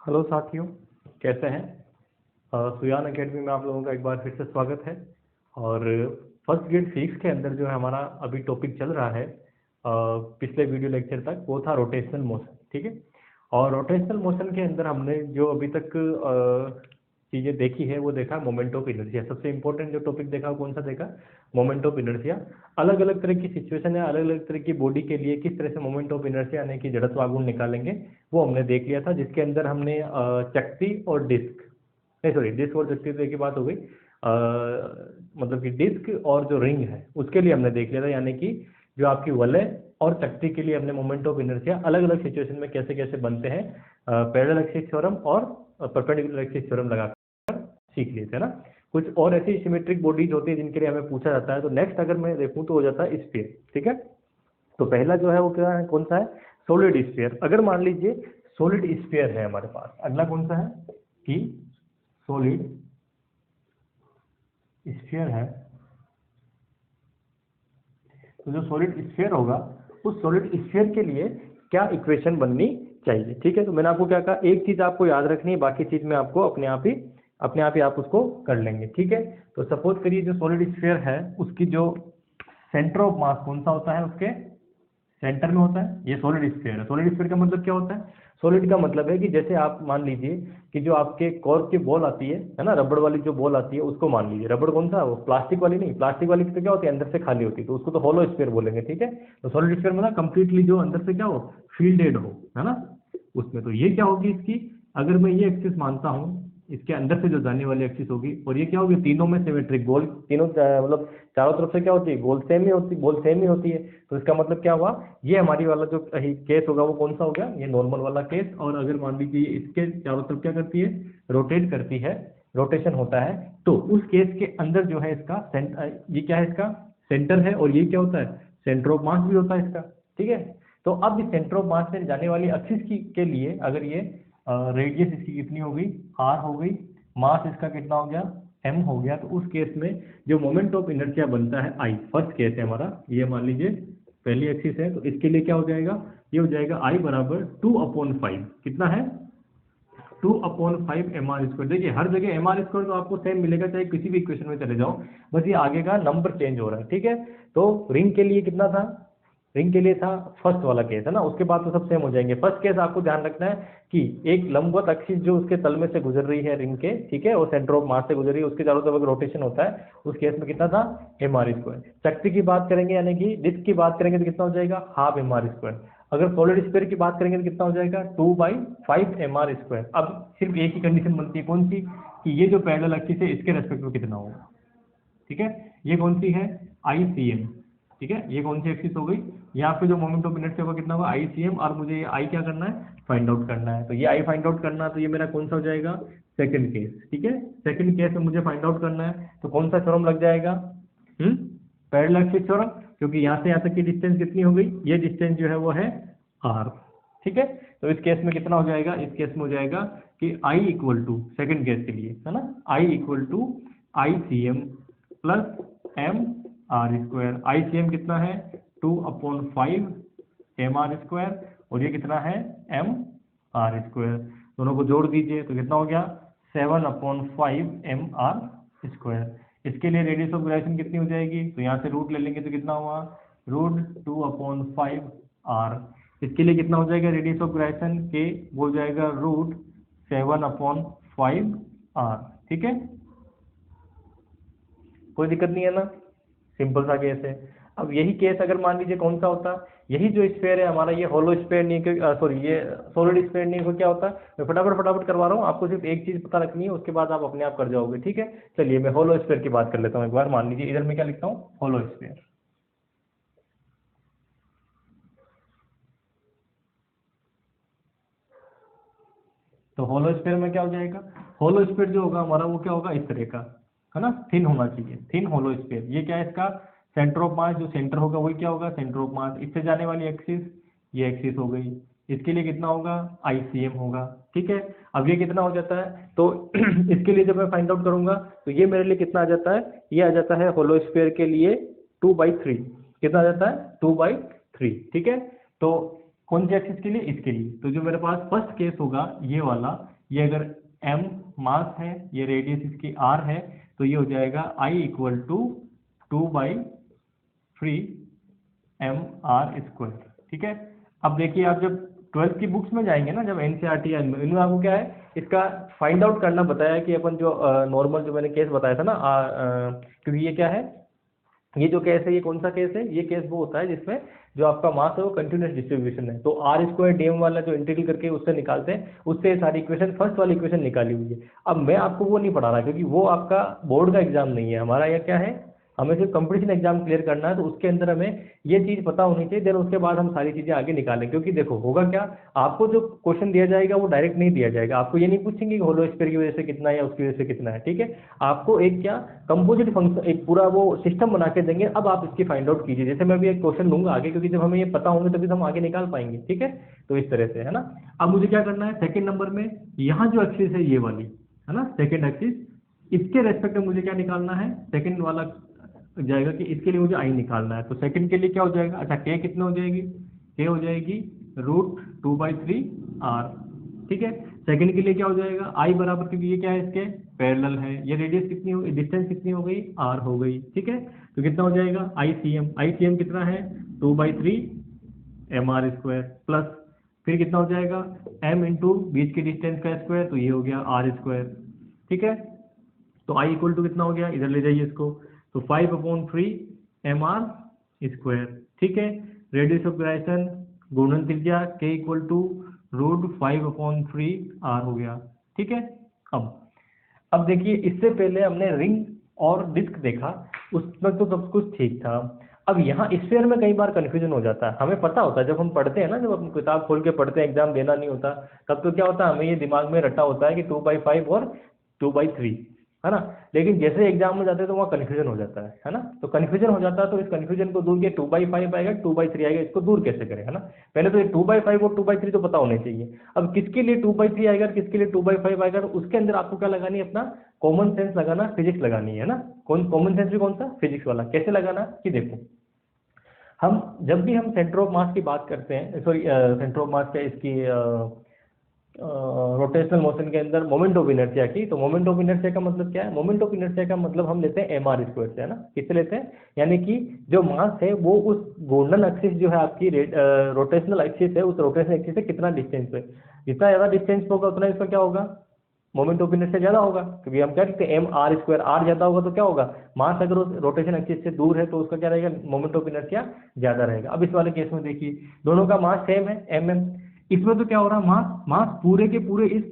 Hello साथियों, कैसे हैं? सुयान एकेडमी में आप लोगों का एक बार फिर से स्वागत है। और फर्स्ट ग्रेड फिजिक्स के अंदर जो है हमारा अभी टॉपिक चल रहा है, पिछले वीडियो लेक्चर तक वो था रोटेशनल मोशन। ठीक है। और रोटेशनल मोशन के अंदर हमने जो अभी तक चीज़ें देखी है वो देखा मोमेंट ऑफ इनर्शिया। सबसे इंपॉर्टेंट जो टॉपिक देखा वो कौन सा देखा? Moment of inertia. अलग अलग तरह की सिचुएशन है, अलग अलग तरह की बॉडी के लिए किस तरह से मोमेंट ऑफ इनर्शिया यानी कि जड़त्व आघूर्ण निकालेंगे वो हमने देख लिया था, जिसके अंदर हमने चकती और डिस्क, नहीं सॉरी, डिस्क और चकती तो एक ही बात हो गई। मतलब कि डिस्क और जो रिंग है उसके लिए हमने देख लिया था, यानी कि जो आपकी वलय और चकती के लिए हमने मोमेंट ऑफ इनर्शिया अलग अलग सिचुएशन में कैसे कैसे बनते हैं पैरेलल एक्सिस थ्योरम और परपेंडिकुलर एक्सिस थ्योरम लगाकर सीख लिए थे ना। कुछ और ऐसी सिमेट्रिक बॉडीज होती है जिनके लिए हमें पूछा जाता है। तो नेक्स्ट अगर मैं देखूं तो हो जाता है स्फीयर। ठीक है। तो पहला जो है वो क्या है, कौन सा है? Solid sphere. अगर मान लीजिए सॉलिड स्फीयर है हमारे पास, अगला कौन सा है कि सॉलिड स्फीयर है, तो जो सॉलिड स्फीयर होगा उस सॉलिड स्फीयर के लिए क्या इक्वेशन बननी चाहिए? ठीक है। तो मैंने आपको क्या कहा, एक चीज आपको याद रखनी है, बाकी चीज में आपको अपने आप ही आप उसको कर लेंगे। ठीक है। तो सपोज करिए जो सॉलिड स्फीयर है उसकी जो सेंटर ऑफ मास कौन सा होता है, उसके सेंटर में होता है। ये सॉलिड स्फीयर है। सॉलिड स्फीयर का मतलब क्या होता है? सॉलिड का मतलब है कि जैसे आप मान लीजिए कि जो आपके कॉर्क की बॉल आती है ना, रबड़ वाली जो बॉल आती है उसको मान लीजिए। रबड़ कौन सा? वो प्लास्टिक वाली नहीं, प्लास्टिक वाली तो क्या होती है, अंदर से खाली होती है, तो उसको तो होलो स्फीयर बोलेंगे। ठीक है। तो सॉलिड स्फीयर मतलब कंप्लीटली जो अंदर से क्या हो, फील्डेड हो, है ना उसमें। तो ये क्या होगी इसकी, अगर मैं ये एक्सिस मानता हूँ, इसके अंदर से जो जाने वाली एक्सिस होगी, और ये क्या होगी, तीनों में सिमेट्रिक गोल, तीनों मतलब चारों तरफ से क्या होती है, गोल सेम ही होती, गोल सेम ही होती है। तो इसका मतलब क्या हुआ, ये हमारी वाला जो केस होगा वो कौन सा हो गया, ये नॉर्मल वाला केस। और अगर मान लीजिए इसके चारों तरफ क्या करती है, रोटेट करती है, रोटेशन होता है, तो उस केस के अंदर जो है इसका ये क्या है, इसका सेंटर है। और ये क्या होता है, सेंटर ऑफ मास भी होता है इसका। ठीक है। तो अब इस सेंटर ऑफ मास से जाने वाली एक्सिस की के लिए अगर ये रेडियस इसकी कितनी हो गई, आर हो गई, मास इसका कितना हो गया, एम हो गया, तो उस केस में जो मोमेंट ऑफ इनर्शिया बनता है आई, फर्स्ट केस है हमारा, ये मान लीजिए पहली एक्सिस है, तो इसके लिए क्या हो जाएगा, ये हो जाएगा आई बराबर 2/5। कितना है, 2/5 एम आर स्क्वायर। देखिए हर जगह एम आर स्क्वायर तो आपको सेम मिलेगा, चाहे किसी भी इक्वेशन में चले जाओ, बस ये आगे का नंबर चेंज हो रहा है। ठीक है। तो रिंग के लिए कितना था, रिंग के लिए था फर्स्ट वाला केस है ना, उसके बाद तो सब सेम हो जाएंगे। फर्स्ट केस आपको ध्यान रखना है कि एक लंबवत एक्सिस जो उसके तल में से गुजर रही है रिंग के, ठीक है, और सेंटर ऑफ मास से गुजर रही है, उसके चारों तरफ रोटेशन होता है, उस केस में कितना था, एम आर स्क्वायर। शक्ति की बात करेंगे यानी कि डिस्क की बात करेंगे तो कितना हो जाएगा, हाफ एम आर स्क्वायर। अगर सॉलिड स्फीयर की बात करेंगे तो कितना हो जाएगा, 2/5 एम आर स्क्वायर। अब सिर्फ एक ही कंडीशन बनती है, कौन सी, कि ये जो पैरेलल एक्सिस है इसके रेस्पेक्ट में कितना होगा। ठीक है। ये कौन सी है, आई सी एम। ठीक है। ये कौन सी एक्सिस हो गई, यहाँ पे जो मोमेंट ऑफ इनर्शिया होगा कितना होगा, आई सी एम। और मुझे ये आई क्या करना है, फाइंड आउट करना है। तो ये आई फाइंड आउट करना है, तो ये मेरा कौन सा हो जाएगा, सेकंड केस। ठीक है। सेकंड केस में मुझे फाइंड आउट करना है, तो कौन सा थ्योरम लग जाएगा, पैरेलल एक्सिस थ्योरम, क्योंकि यहाँ से यहाँ तक की डिस्टेंस कितनी हो गई, ये डिस्टेंस जो है वो है आर। ठीक है। तो इस केस में कितना हो जाएगा, इस केस में हो जाएगा कि I equal to, second case के लिए है ना, I equal to I C M plus M R square. I C M कितना है, 2/5 एम आर स्क्वायर, और ये कितना है, एम आर स्क्वायर। दोनों को जोड़ दीजिए तो कितना हो गया, 7/5 एम आर स्क्वायर। इसके लिए रेडियस ऑफ ग्रेजुएशन कितनी हो जाएगी, तो यहाँ से रूट ले लेंगे तो कितना हुआ, रूट 2/5 आर। इसके लिए कितना हो जाएगा रेडियस ऑफ ग्रेजुएशन के, वो हो जाएगा रूट 7/5 आर। ठीक है। कोई दिक्कत नहीं है ना, सिंपल सा केस है। अब यही केस अगर मान लीजिए कौन सा होता, यही जो स्फीयर है हमारा, ये होलो स्फीयर नहीं, सॉरी ये सॉलिड स्फीयर नहीं, को क्या होता है, मैं फटाफट करवा रहा हूँ, आपको सिर्फ एक चीज पता रखनी है, उसके बाद आप अपने आप कर जाओगे। ठीक है। चलिए मैं होलो स्फीयर की बात कर लेता हूँ एक बार। मान लीजिए इधर मैं क्या लिखता हूँ, होलो स्फीयर। तो होलो स्फीयर में क्या हो जाएगा, होलो स्फीयर जो होगा हमारा वो क्या होगा, इस तरह का है ना, थिन होना चाहिए, थिन होलो स्फीयर। ये क्या है, इसका सेंटर ऑफ मास, जो सेंटर होगा वही क्या होगा, सेंटर ऑफ मास। इससे जाने वाली एक्सिस, ये एक्सिस हो गई, इसके लिए कितना होगा, ICM होगा। ठीक है। अब ये कितना हो जाता है, तो इसके लिए जब मैं फाइंड आउट करूंगा तो ये मेरे लिए कितना आ जाता है, ये आ जाता है होलो स्फीयर के लिए 2/3। कितना आ जाता है, 2/3। ठीक है। तो कौन से एक्सिस के लिए? इसके लिए। तो जो मेरे पास फर्स्ट केस होगा ये वाला, ये अगर m मास है, ये रेडियस इसकी r है, तो ये हो जाएगा I इक्वल टू 2/3 mr²। ठीक है। अब देखिए आप जब 12th की बुक्स में जाएंगे ना, जब एनसीईआरटी इनमें आपको क्या है, इसका फाइंड आउट करना बताया कि अपन जो नॉर्मल जो मैंने केस बताया था ना, क्योंकि ये क्या है, ये जो केस है ये कौन सा केस है, ये केस वो होता है जिसमें जो आपका मास है वो कंटिन्यूस डिस्ट्रीब्यूशन है। तो r² dm वाला जो इंटीग्रल करके उससे निकालते हैं, उससे ये सारी इक्वेशन, फर्स्ट वाली इक्वेशन निकाली हुई है। अब मैं आपको वो नहीं पढ़ा रहा, क्योंकि वो आपका बोर्ड का एग्जाम नहीं है, हमारा यह क्या है, हमें सिर्फ कंपटीशन एग्जाम क्लियर करना है। तो उसके अंदर हमें ये चीज़ पता होनी चाहिए, देन उसके बाद हम सारी चीज़ें आगे निकालें। क्योंकि देखो होगा क्या, आपको जो क्वेश्चन दिया जाएगा वो डायरेक्ट नहीं दिया जाएगा, आपको ये नहीं पूछेंगे कि होलो स्फीयर की वजह से कितना है या उसकी वजह से कितना है। ठीक है, आपको एक क्या कंपोजिट फंक्शन, एक पूरा वो सिस्टम बना के देंगे। अब आप इसकी फाइंड आउट कीजिए, जैसे मैं भी एक क्वेश्चन लूंगा आगे, क्योंकि जब हमें ये पता होंगे तभी तो हम आगे निकाल पाएंगे। ठीक है, तो इस तरह से है ना। अब मुझे क्या करना है, सेकंड नंबर में यहाँ जो एक्सिस है ये वाली है ना, सेकंड एक्सिस, इसके रेस्पेक्ट में मुझे क्या निकालना है, सेकंड वाला जाएगा कि इसके लिए मुझे आई निकालना है। तो सेकंड के लिए क्या हो जाएगा, अच्छा के कितना हो जाएगी, के हो जाएगी √2/3r। ठीक है, सेकंड के लिए क्या हो जाएगा, आई बराबर, क्योंकि ये क्या है, इसके पैरेलल है, ये रेडियस कितनी हो गई, डिस्टेंस कितनी हो गई, r हो गई। ठीक है, तो कितना हो जाएगा, ICM कितना है, 2/3 mr² प्लस फिर कितना हो जाएगा, m इंटू बीच के डिस्टेंस का स्क्वायर, तो ये हो गया r²। ठीक है, तो I इक्वल टू कितना हो गया, इधर ले जाइए इसको, तो 5/3 mr²। ठीक है, रेडियस ऑफ gyration गुणन त्रिज्या k इक्वल टू √5/3r हो गया। ठीक है, अब देखिए, इससे पहले हमने रिंग और डिस्क देखा, उसमें तो सब कुछ ठीक था। अब यहाँ स्फीयर में कई बार कंफ्यूजन हो जाता है, हमें पता होता है जब हम पढ़ते हैं ना, जब अपनी किताब खोल के पढ़ते हैं, एग्जाम देना नहीं होता, तब तो क्या होता है, हमें ये दिमाग में रटा होता है कि 2/5 और 2/3 है ना। लेकिन जैसे एग्जाम में जाते हैं तो वहाँ कन्फ्यूजन हो जाता है ना। तो कन्फ्यूजन हो जाता है, तो इस कन्फ्यूजन को दूर किया, 2/5 आएगा, 2/3 आएगा, इसको दूर कैसे करें, है ना। पहले तो ये 2/5 और 2/3 तो पता होने चाहिए। अब किसके लिए 2/3 आएगा, किसके लिए 2/5 आएगा, तो उसके अंदर आपको क्या लगानी है, अपना कॉमन सेंस लगाना, फिजिक्स लगानी है ना। कॉमन सेंस भी कौन सा, फिजिक्स वाला। कैसे लगाना, कि देखो, हम जब भी हम सेंटर ऑफ मास की बात करते हैं, सॉरी सेंटर ऑफ मास क्या, इसकी रोटेशनल मोशन के अंदर मोमेंट ऑफ इनर्शिया की, तो मोमेंट ऑफ इनर्शिया का मतलब क्या है, मोमेंट ऑफ इनर्शिया का मतलब हम लेते हैं mr² से, है ना। किससे लेते हैं, यानी कि जो मास है वो उस घूर्णन एक्सिस जो है आपकी, रोटेशनल एक्सिस है, उस रोटेशनल एक्सिस से कितना डिस्टेंस पे, जितना ज़्यादा डिस्टेंस होगा उतना इसका क्या होगा, मोमेंट ऑफ इनर्शिया ज़्यादा होगा। क्योंकि हम क्या कहते हैं, mr², r ज़्यादा होगा तो क्या होगा, मास अगर उस रोटेशन एक्सिस से दूर है तो उसका क्या रहेगा, मोमेंट ऑफ इनर्शिया ज़्यादा रहेगा। अब इस वाले केस में देखिए, दोनों का मास सेम है, mm। इसमें तो क्या हो रहा है, मास पूरे के पूरे इस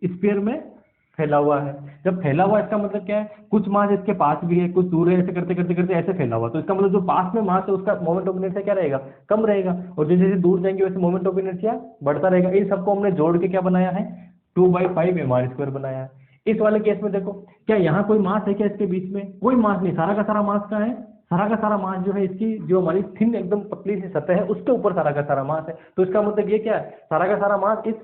स्फीयर में फैला हुआ है। जब फैला हुआ, इसका मतलब क्या है, कुछ मास इसके पास भी है, कुछ दूर है, ऐसे करते करते करते ऐसे फैला हुआ, तो इसका मतलब जो पास में मास है उसका मोमेंट ऑफ इनर्शिया क्या रहेगा, कम रहेगा, और जैसे जैसे दूर जाएंगे वैसे मोमेंट ऑफ इनर्शिया बढ़ता रहेगा। इन सबको हमने जोड़ के क्या बनाया है, 2/5 mr² बनाया है। इस वाले केस में देखो, क्या यहाँ कोई मास है क्या, इसके बीच में कोई मास नहीं, सारा का सारा मास का है, सारा का सारा मास जो है इसकी जो हमारी थिन एकदम पतली सी सतह है उसके ऊपर सारा का सारा मास है। तो इसका मतलब ये क्या है, सारा का सारा मास इस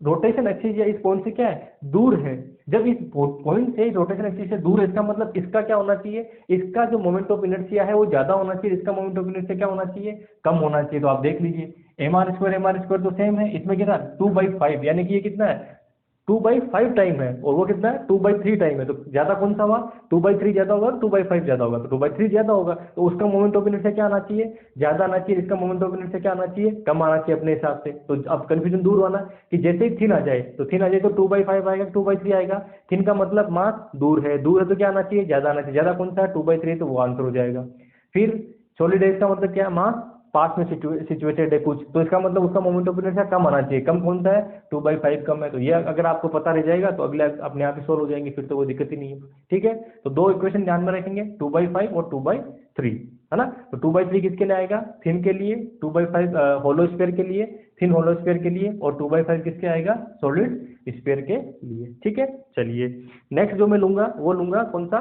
रोटेशन एक्सिस या इस पॉइंट से क्या है, दूर है। जब इस पॉइंट से रोटेशन एक्सिस से दूर है, इसका मतलब इसका क्या होना चाहिए, इसका जो मोमेंट ऑफ इनर्शिया है वो ज्यादा होना चाहिए, इसका मोमेंट ऑफ इनर्शिया क्या होना चाहिए, कम होना चाहिए। तो आप देख लीजिए, mr² तो सेम है, इसमें कितना 2/5, यानी कि ये कितना है, 2/5 टाइम है, और वो कितना है 2/3 टाइम है। तो ज्यादा कौन सा हुआ, 2/3 ज्यादा होगा, 2/5 ज्यादा होगा, तो 2/3 ज्यादा होगा, तो उसका मोमेंट ऑफ इनर्शिया क्या आना चाहिए, ज्यादा आना चाहिए, इसका मोमेंट ऑफ इनर्शिया क्या आना चाहिए, कम आना चाहिए अपने हिसाब से। तो अब कंफ्यूजन दूर होना कि जैसे ही थिन आ जाए, तो थिन आ जाए तो 2/5 आएगा, 2/3 आएगा। थिन का मतलब मास दूर है तो क्या आना चाहिए, ज्यादा आना चाहिए, ज्यादा कौन सा है 2/3, तो वो आंसर हो जाएगा। फिर सॉलिड है, इसका मतलब क्या है, मास पास में सिचुएटेड है कुछ, तो इसका मतलब उसका मोमेंट ऑफ इनर्शिया कम आना चाहिए, कम कौन सा है 2/5 कम है। तो ये अगर आपको पता रह जाएगा तो अगले अपने आप ही सोल्व हो जाएंगे, फिर तो कोई दिक्कत ही नहीं है। ठीक है, तो दो इक्वेशन ध्यान में रखेंगे, 2/5 और 2/3, है ना। तो 2/3 किसके लिए आएगा, थिन के लिए, 2/5 होलो स्फीयर के लिए, थिन होलो स्फीयर के लिए, और 2/5 किसके आएगा, सॉलिड स्फीयर के लिए। ठीक है, चलिए नेक्स्ट जो मैं लूंगा वो लूंगा कौन सा,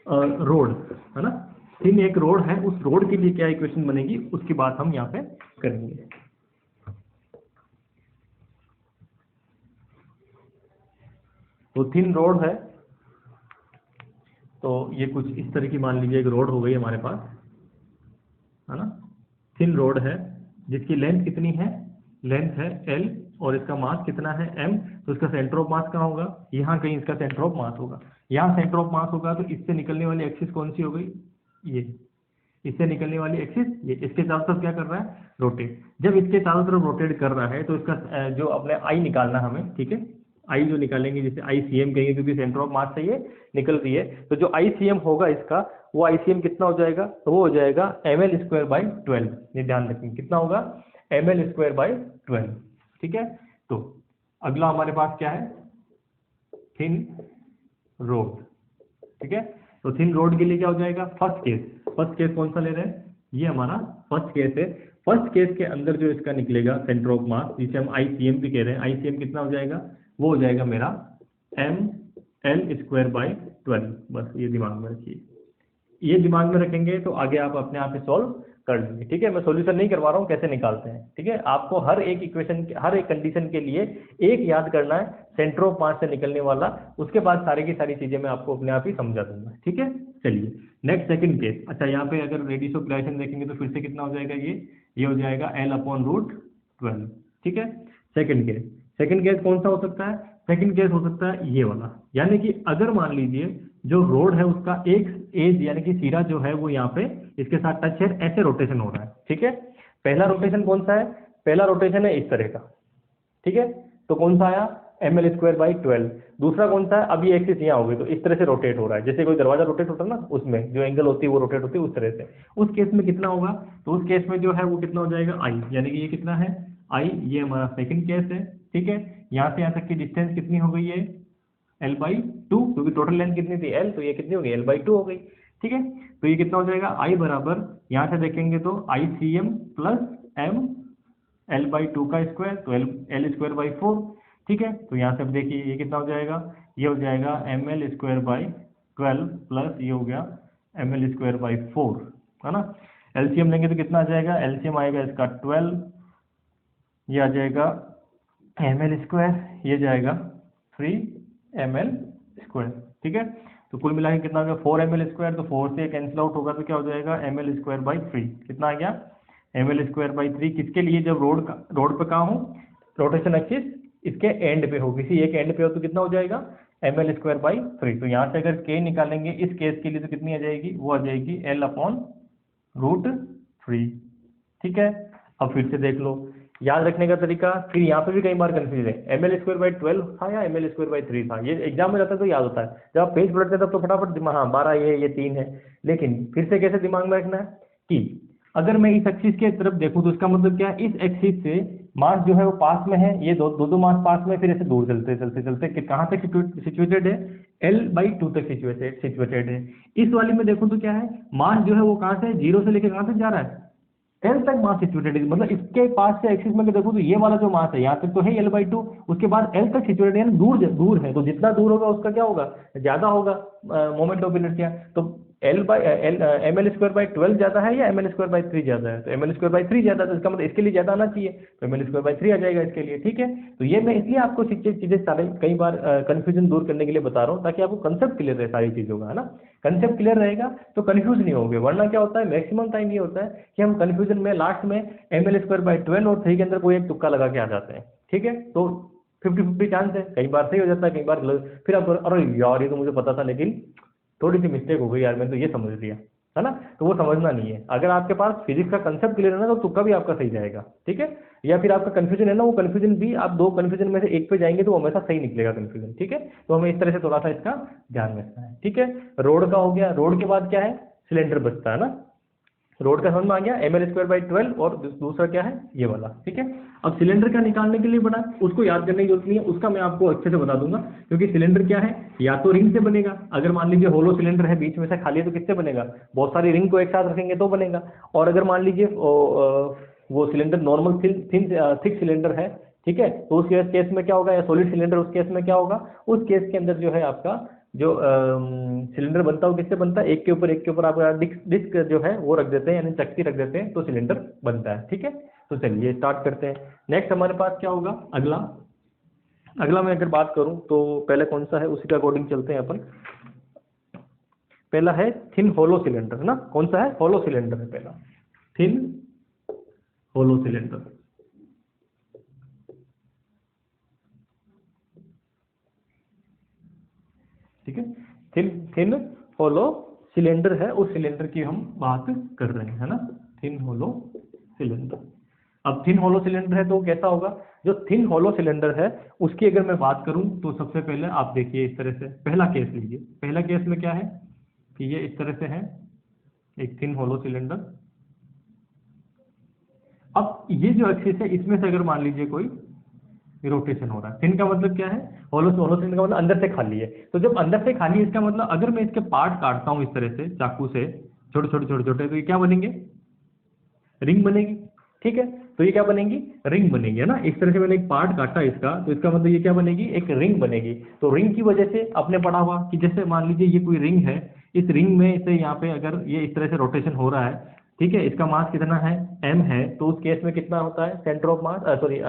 रोड, है ना। थिन एक रोड है, उस रोड के लिए क्या इक्वेशन बनेगी उसकी बात हम यहाँ पे करेंगे। तो थिन रोड है, तो ये कुछ इस तरह की मान लीजिए एक रोड हो गई हमारे पास, है ना। थिन रोड है, जिसकी लेंथ कितनी है, लेंथ है l और इसका मास कितना है m, तो इसका सेंटर ऑफ मास कहाँ होगा, यहाँ कहीं इसका सेंटर ऑफ मास होगा। यहाँ सेंटर ऑफ मास होगा तो इससे निकलने वाली एक्सिस कौन सी हो गई, ये, इससे निकलने वाली एक्सिस ये, इसके चारों तरफ क्या कर रहा है, रोटेट। जब इसके चारों तरफ रोटेट कर रहा है तो इसका जो अपने आई निकालना हमें, ठीक है, आई जो निकालेंगे जिसे आई सी एम कहेंगे क्योंकि सेंटर ऑफ मास से ये निकल रही है, तो जो आई सी एम होगा इसका, वो आई सी एम कितना हो जाएगा, तो वो हो जाएगा एम एल स्क्वायर बाई 12। ये ध्यान रखेंगे कितना होगा, एम एल स्क्वायर बाई 12, ठीक है। तो अगला हमारे पास क्या है, थिन रोड, ठीक है। तो थिन रोड के लिए क्या हो जाएगा, फर्स्ट केस, फर्स्ट केस कौन सा ले रहे हैं, ये हमारा फर्स्ट केस है। फर्स्ट केस के अंदर जो इसका निकलेगा सेंटर ऑफ मास, जिसे हम आईसीएम भी कह रहे हैं, आईसीएम कितना हो जाएगा, वो हो जाएगा मेरा एम एल स्क्वायर बाई 12। बस ये दिमाग में रखिए, ये दिमाग में रखेंगे तो आगे आप अपने आप ही सॉल्व कर लेंगे, ठीक है। मैं सॉल्यूशन नहीं करवा रहा हूँ कैसे निकालते हैं, ठीक है। आपको हर एक इक्वेशन, हर एक कंडीशन के लिए एक याद करना है, सेंटर ऑफ मास से निकलने वाला, उसके बाद सारी की सारी चीजें मैं आपको अपने आप ही समझा दूंगा, ठीक है। चलिए नेक्स्ट सेकंड केस। अच्छा, यहाँ पे अगर रेडियस ऑफ ग्लाइशन देखेंगे तो फिर से कितना हो जाएगा, ये हो जाएगा एल अपॉन रूट 12, ठीक है। सेकंड केस, सेकंड केस कौन सा हो सकता है, सेकंड केस हो सकता है ये वाला, यानी कि अगर मान लीजिए जो रोड है उसका एक एज यानी कि सिरा जो है वो यहाँ पे इसके साथ टच है, ऐसे रोटेशन हो रहा है, ठीक है। पहला रोटेशन कौन सा है, पहला रोटेशन है इस तरह का, ठीक है। तो कौन सा आया, एम एल स्क्वायर बाई 12। दूसरा कौन सा है, अब ये एक्सिस यहाँ होगी तो इस तरह से रोटेट हो रहा है, जैसे कोई दरवाजा रोटेट होता है ना, उसमें जो एंगल होती है वो रोटेट होती है उस तरह से। उस केस में कितना होगा, तो उस केस में जो है वो कितना हो जाएगा, आई, यानी कि ये कितना है, आई, ये हमारा सेकंड केस है, ठीक है। यहाँ से यहाँ तक की डिस्टेंस कितनी हो गई है, एल बाई 2, क्योंकि टोटल लेंथ कितनी थी एल, तो ये कितनी हो गई, एल बाई 2 हो गई, ठीक है। तो ये कितना हो जाएगा, आई बराबर, यहाँ से देखेंगे तो I C M plus M L by 2 का स्क्वायर, तो एल स्क्वायर बाई 4, ठीक है। तो यहाँ से अब देखिए ये कितना हो जाएगा, ये हो जाएगा M L square by 12 plus ये हो गया एम एल स्क्वायर बाई 4, है ना। एलसीएम लेंगे तो कितना आ जाएगा, एलसीएम आएगा इसका 12, ये आ जाएगा एम एल स्क्वायर, ये जाएगा 3 एम एल स्क्वायर, ठीक है। तो कुल मिला के कितना हो गया, 4 एम एल स्क्वायर, तो 4 से कैंसिल आउट होगा तो क्या हो जाएगा, एम एल स्क्वायर बाई 3, कितना आ गया, एम एल स्क्वायर बाई 3। किसके लिए, जब रोड पे कहाँ हो, रोटेशन एक्सिस इसके एंड पे हो, किसी एक एंड पे हो तो कितना हो जाएगा, एम एल स्क्वायर बाई 3। तो यहाँ से अगर के निकालेंगे इस केस के लिए तो कितनी आ जाएगी, वो आ जाएगी एल अपॉन रूट 3, ठीक है। अब फिर से देख लो, याद रखने का तरीका, फिर यहाँ पे भी कई बार कंफ्यूज है, एम एल स्क्वायर बाई 12 था या एम एल स्क्वायर बाई 3 था, ये एग्जाम में रहता है तो याद होता है, जब आप पेज पलटते हैं तब तो फटाफट दिमाग, हाँ 12 ये 3 है। लेकिन फिर से कैसे दिमाग में रखना है कि अगर मैं इस एक्सिस की तरफ देखूं तो इसका मतलब क्या है, इस एक्सिस से मास जो है वो पास में है, ये दो मास पास में, फिर ऐसे दूर चलते चलते चलते कि कहाँ तक सिचुएटेड है, एल बाई 2 तक सिचुएटेड है। इस वाली में देखूं तो क्या है, मास जो है वो कहाँ से, 0 से लेकर कहाँ तक जा रहा है, एल तक मास सिचुएटेड है। मतलब इसके पास से एक्सिस में देखो तो ये वाला जो मास है यहाँ तक तो है एल बाई 2, उसके बाद एल तक सिचुएटेड है, दूर है, तो जितना दूर होगा उसका क्या होगा, ज्यादा होगा मोमेंट ऑफ इनर्शिया। तो एम एल स्क्वायर बाई 12 ज्यादा है या एम एल स्क्वायर बाई 3 ज्यादा है, तो एम एल स्क्वायर बाई 3 ज्यादा है, तो इसका मतलब इसके लिए ज्यादा आना चाहिए, तो एम एल स्क्वायर बाई 3 आ जाएगा इसके लिए, ठीक है। तो ये मैं इसलिए आपको चीजें सारे कई बार कंफ्यूजन दूर करने के लिए बता रहा हूँ, ताकि आपको कंसेप्ट क्लियर रहे सारी चीजों का, है ना। कंसेप्ट क्लियर रहेगा तो कंफ्यूज नहीं होंगे, वरना क्या होता है, मैक्सिमम टाइम ये होता है कि हम कंफ्यूजन में लास्ट में एम एल स्क्वायर बाई 12 और 3 के अंदर कोई एक तुक्का लगा के आ जाते हैं, ठीक है। तो 50-50 चांस है, कई बार सही हो जाता है, कई बार गलत, फिर आप अरे यार ये तो मुझे पता था लेकिन थोड़ी सी मिस्टेक हो गई यार, मैंने तो ये समझ लिया, है ना। तो वो समझना नहीं है, अगर आपके पास फिजिक्स का कंसेप्ट क्लियर है ना तो तुक्का भी आपका सही जाएगा, ठीक है। या फिर आपका कंफ्यूजन है ना, वो कंफ्यूजन भी आप 2 कंफ्यूजन में से एक पे जाएंगे तो हमेशा सही निकलेगा कंफ्यूजन, ठीक है। तो हमें इस तरह से थोड़ा सा इसका ध्यान रखना है, ठीक है। रोड का हो गया, रोड के बाद क्या है, सिलेंडर बचता है ना, रोड का समझ में आ गया, एम एल स्क्वायर बाई 12, और दूसरा क्या है, ये वाला, ठीक है। अब सिलेंडर का निकालने के लिए बना, उसको याद करने की जरूरत नहीं है, उसका मैं आपको अच्छे से बता दूंगा, क्योंकि सिलेंडर क्या है, या तो रिंग से बनेगा, अगर मान लीजिए होलो सिलेंडर है बीच में से खाली है तो किससे बनेगा, बहुत सारी रिंग को एक साथ रखेंगे तो बनेगा। और अगर मान लीजिए वो सिलेंडर नॉर्मल थिक सिलेंडर है, ठीक है, तो उस केस में क्या होगा, या सॉलिड सिलेंडर, उस केस में क्या होगा, उस केस के अंदर जो है आपका जो सिलेंडर बनता है वो किससे बनता है, एक के ऊपर आप डिस्क जो है वो रख देते हैं, यानी चक्की रख देते हैं तो सिलेंडर बनता है, ठीक है। तो चलिए स्टार्ट करते हैं। नेक्स्ट हमारे पास क्या होगा, अगला मैं अगर बात करूं तो पहले कौन सा है उसी के अकॉर्डिंग चलते हैं अपन। पहला है थिन होलो सिलेंडर, है ना, कौन सा है, होलो सिलेंडर है पहला, थिन होलो सिलेंडर, ठीक है। थिन थिन होलो सिलेंडर है, उस सिलेंडर की हम बात कर रहे हैं, है ना, थिन होलो सिलेंडर। अब थिन होलो सिलेंडर है तो कैसा होगा, जो थिन होलो सिलेंडर है उसकी अगर मैं बात करूं तो सबसे पहले आप देखिए इस तरह से पहला केस लीजिए। पहला केस में क्या है कि ये इस तरह से है एक थिन होलो सिलेंडर। अब ये जो एक्सिस है इसमें से अगर मान लीजिए कोई रोटेशन हो रहा है, थिन का मतलब क्या है, होलो होलो थिन का मतलब अंदर से खाली है। तो जब अंदर से खाली है इसका मतलब अगर मैं इसके पार्ट काटता हूं इस तरह से चाकू से, छोटे छोटे छोटे छोटे, तो ये क्या बनेंगे, रिंग बनेगी, ठीक है। तो ये क्या बनेगी, रिंग बनेगी, है ना। इस तरह से मैंने एक पार्ट काटा इसका, तो इसका मतलब ये क्या बनेगी, एक रिंग बनेगी। तो रिंग की वजह से आपने पढ़ा हुआ कि जैसे मान लीजिए ये कोई रिंग है, इस रिंग में से यहाँ पे अगर ये इस तरह से रोटेशन हो रहा है, ठीक है, इसका मास कितना है, m है, तो उस केस में कितना होता है centre of mass, sorry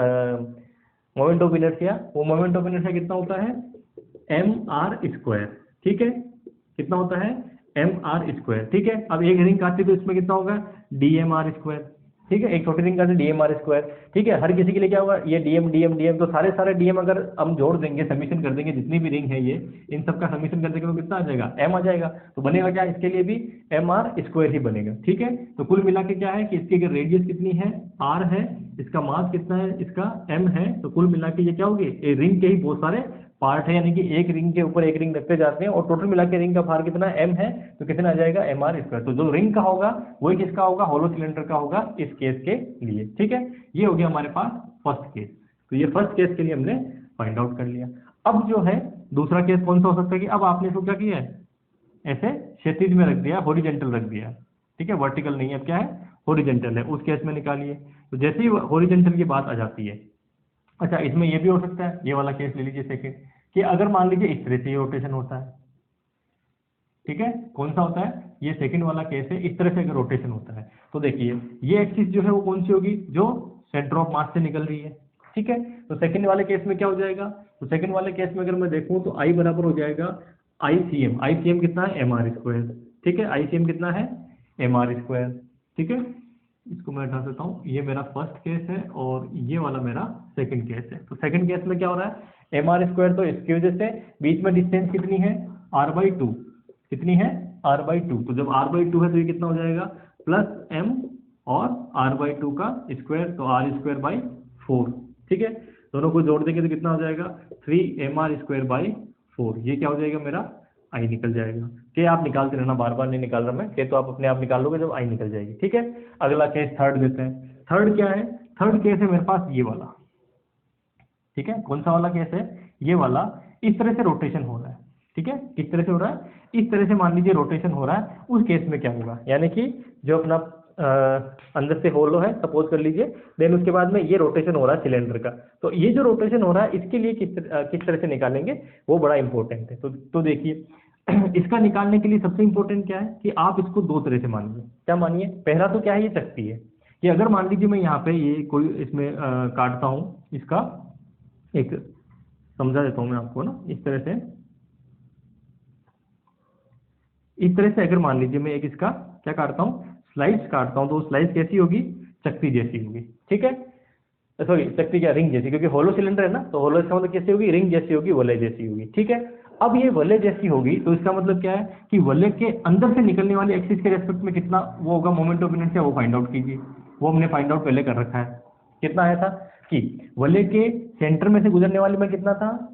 moment of inertia, वो मोमेंट ऑफ इनर्शिया कितना होता है, mr², ठीक है, कितना होता है, mr², ठीक है। अब एक रिंग काटी तो इसमें कितना होगा, dmr², ठीक है, एक छोटी रिंग काटी dmr², ठीक है। हर किसी के लिए क्या होगा, ये dm dm dm, तो सारे सारे dm अगर हम जोड़ देंगे, समीशन कर देंगे, जितनी भी रिंग है ये, इन सब का समीशन कर देंगे तो कितना आ जाएगा, m आ जाएगा। तो बनेगा क्या, इसके लिए भी mr² ही बनेगा, ठीक है। तो कुल मिला के क्या है कि इसकी अगर रेडियस कितनी है, r है, इसका मास कितना है, इसका m है, तो कुल मिला के ये क्या होगी, रिंग के ही बहुत सारे पार्ट है, यानी कि एक रिंग के ऊपर एक रिंग रखते जाते हैं, और टोटल मिला के रिंग का भार कितना m है, तो कितना आ जाएगा, mr²। तो जो रिंग का होगा वही किसका होगा, होलो सिलेंडर का होगा इस केस के लिए, ठीक है। ये हो गया हमारे पास फर्स्ट केस। तो ये फर्स्ट केस के लिए हमने फाइंड आउट कर लिया। अब जो है दूसरा केस कौन सा हो सकता है, कि अब आपने इसको क्या किया है, ऐसे क्षैतिज में रख दिया, हॉरिजेंटल रख दिया, ठीक है, वर्टिकल नहीं है, अब क्या है, हॉरिजेंटल है, उस केस में निकालिए। तो जैसे ही हॉरिजेंटल की बात आ जाती है, अच्छा इसमें ये भी हो सकता है, ये वाला केस ले लीजिए सेकंड, कि अगर मान लीजिए इस तरह से रोटेशन होता है, ठीक है, कौन सा होता है, ये सेकंड वाला केस है, इस तरह से अगर रोटेशन होता है, तो देखिए ये एक्सिस जो है वो कौन सी होगी, जो सेंटर ऑफ मास से निकल रही है, ठीक है। तो सेकंड वाले केस में क्या हो जाएगा, तो सेकंड वाले केस में अगर मैं देखूं तो आई बराबर हो जाएगा ICM, ICM कितना है, mr², ठीक है, ICM कितना है, mr², ठीक है। इसको मैं हटा देता हूँ, ये मेरा फर्स्ट केस है और ये वाला मेरा सेकंड केस है। तो सेकंड केस में क्या हो रहा है, mr², तो इसकी वजह से बीच में डिस्टेंस कितनी है, r/2, कितनी है, r/2। तो जब r/2 है तो ये कितना हो जाएगा, प्लस m और r/2 का स्क्वायर, तो r²/4, ठीक है। दोनों को जोड़ देंगे तो कितना हो जाएगा, 3mr²/4, ये क्या हो जाएगा मेरा, आई निकल जाएगा। के आप निकालते रहना, बार बार नहीं निकाल रहा मैं, के तो आप अपने आप निकाल लोगे जब आई निकल जाएगी, ठीक है। अगला केस थर्ड देते हैं। थर्ड क्या है, थर्ड केस है मेरे पास ये वाला, ठीक है। कौन सा वाला केस है, ये वाला, इस तरह से रोटेशन हो रहा है, ठीक है, किस तरह से हो रहा है, इस तरह से मान लीजिए रोटेशन हो रहा है, उस केस में क्या होगा, यानी कि जो अपना अंदर से होलो है सपोज कर लीजिए, देन उसके बाद में ये रोटेशन हो रहा है सिलेंडर का, तो ये जो रोटेशन हो रहा है इसके लिए किस तरह से निकालेंगे, वो बड़ा इंपॉर्टेंट है। तो देखिए इसका निकालने के लिए सबसे इंपॉर्टेंट क्या है, कि आप इसको दो तरह से मानिए। क्या मानिए, पहला तो क्या है, ये चकती है, कि अगर मान लीजिए मैं यहाँ पे ये कोई इसमें काटता हूँ, इसका एक समझा देता हूँ मैं आपको ना, इस तरह से अगर मान लीजिए मैं एक इसका क्या काटता हूँ, स्लाइस काटता हूँ, तो स्लाइस कैसी होगी, चकती जैसी होगी, ठीक है, सॉरी चकती क्या, रिंग जैसी, क्योंकि होलो सिलेंडर है ना, तो होलो इसका मतलब कैसी होगी, रिंग जैसी होगी, वलय जैसी होगी, ठीक है। अब ये वलय जैसी होगी तो इसका मतलब क्या है, कि वलय के अंदर से निकलने वाली एक्सिस के रेस्पेक्ट में कितना वो होगा, मोमेंट ऑफ इनर्शिया, वो फाइंड आउट कीजिए। वो हमने फाइंड आउट पहले कर रखा है, कितना आया था, कि वलय के सेंटर में से गुजरने वाली में कितना था,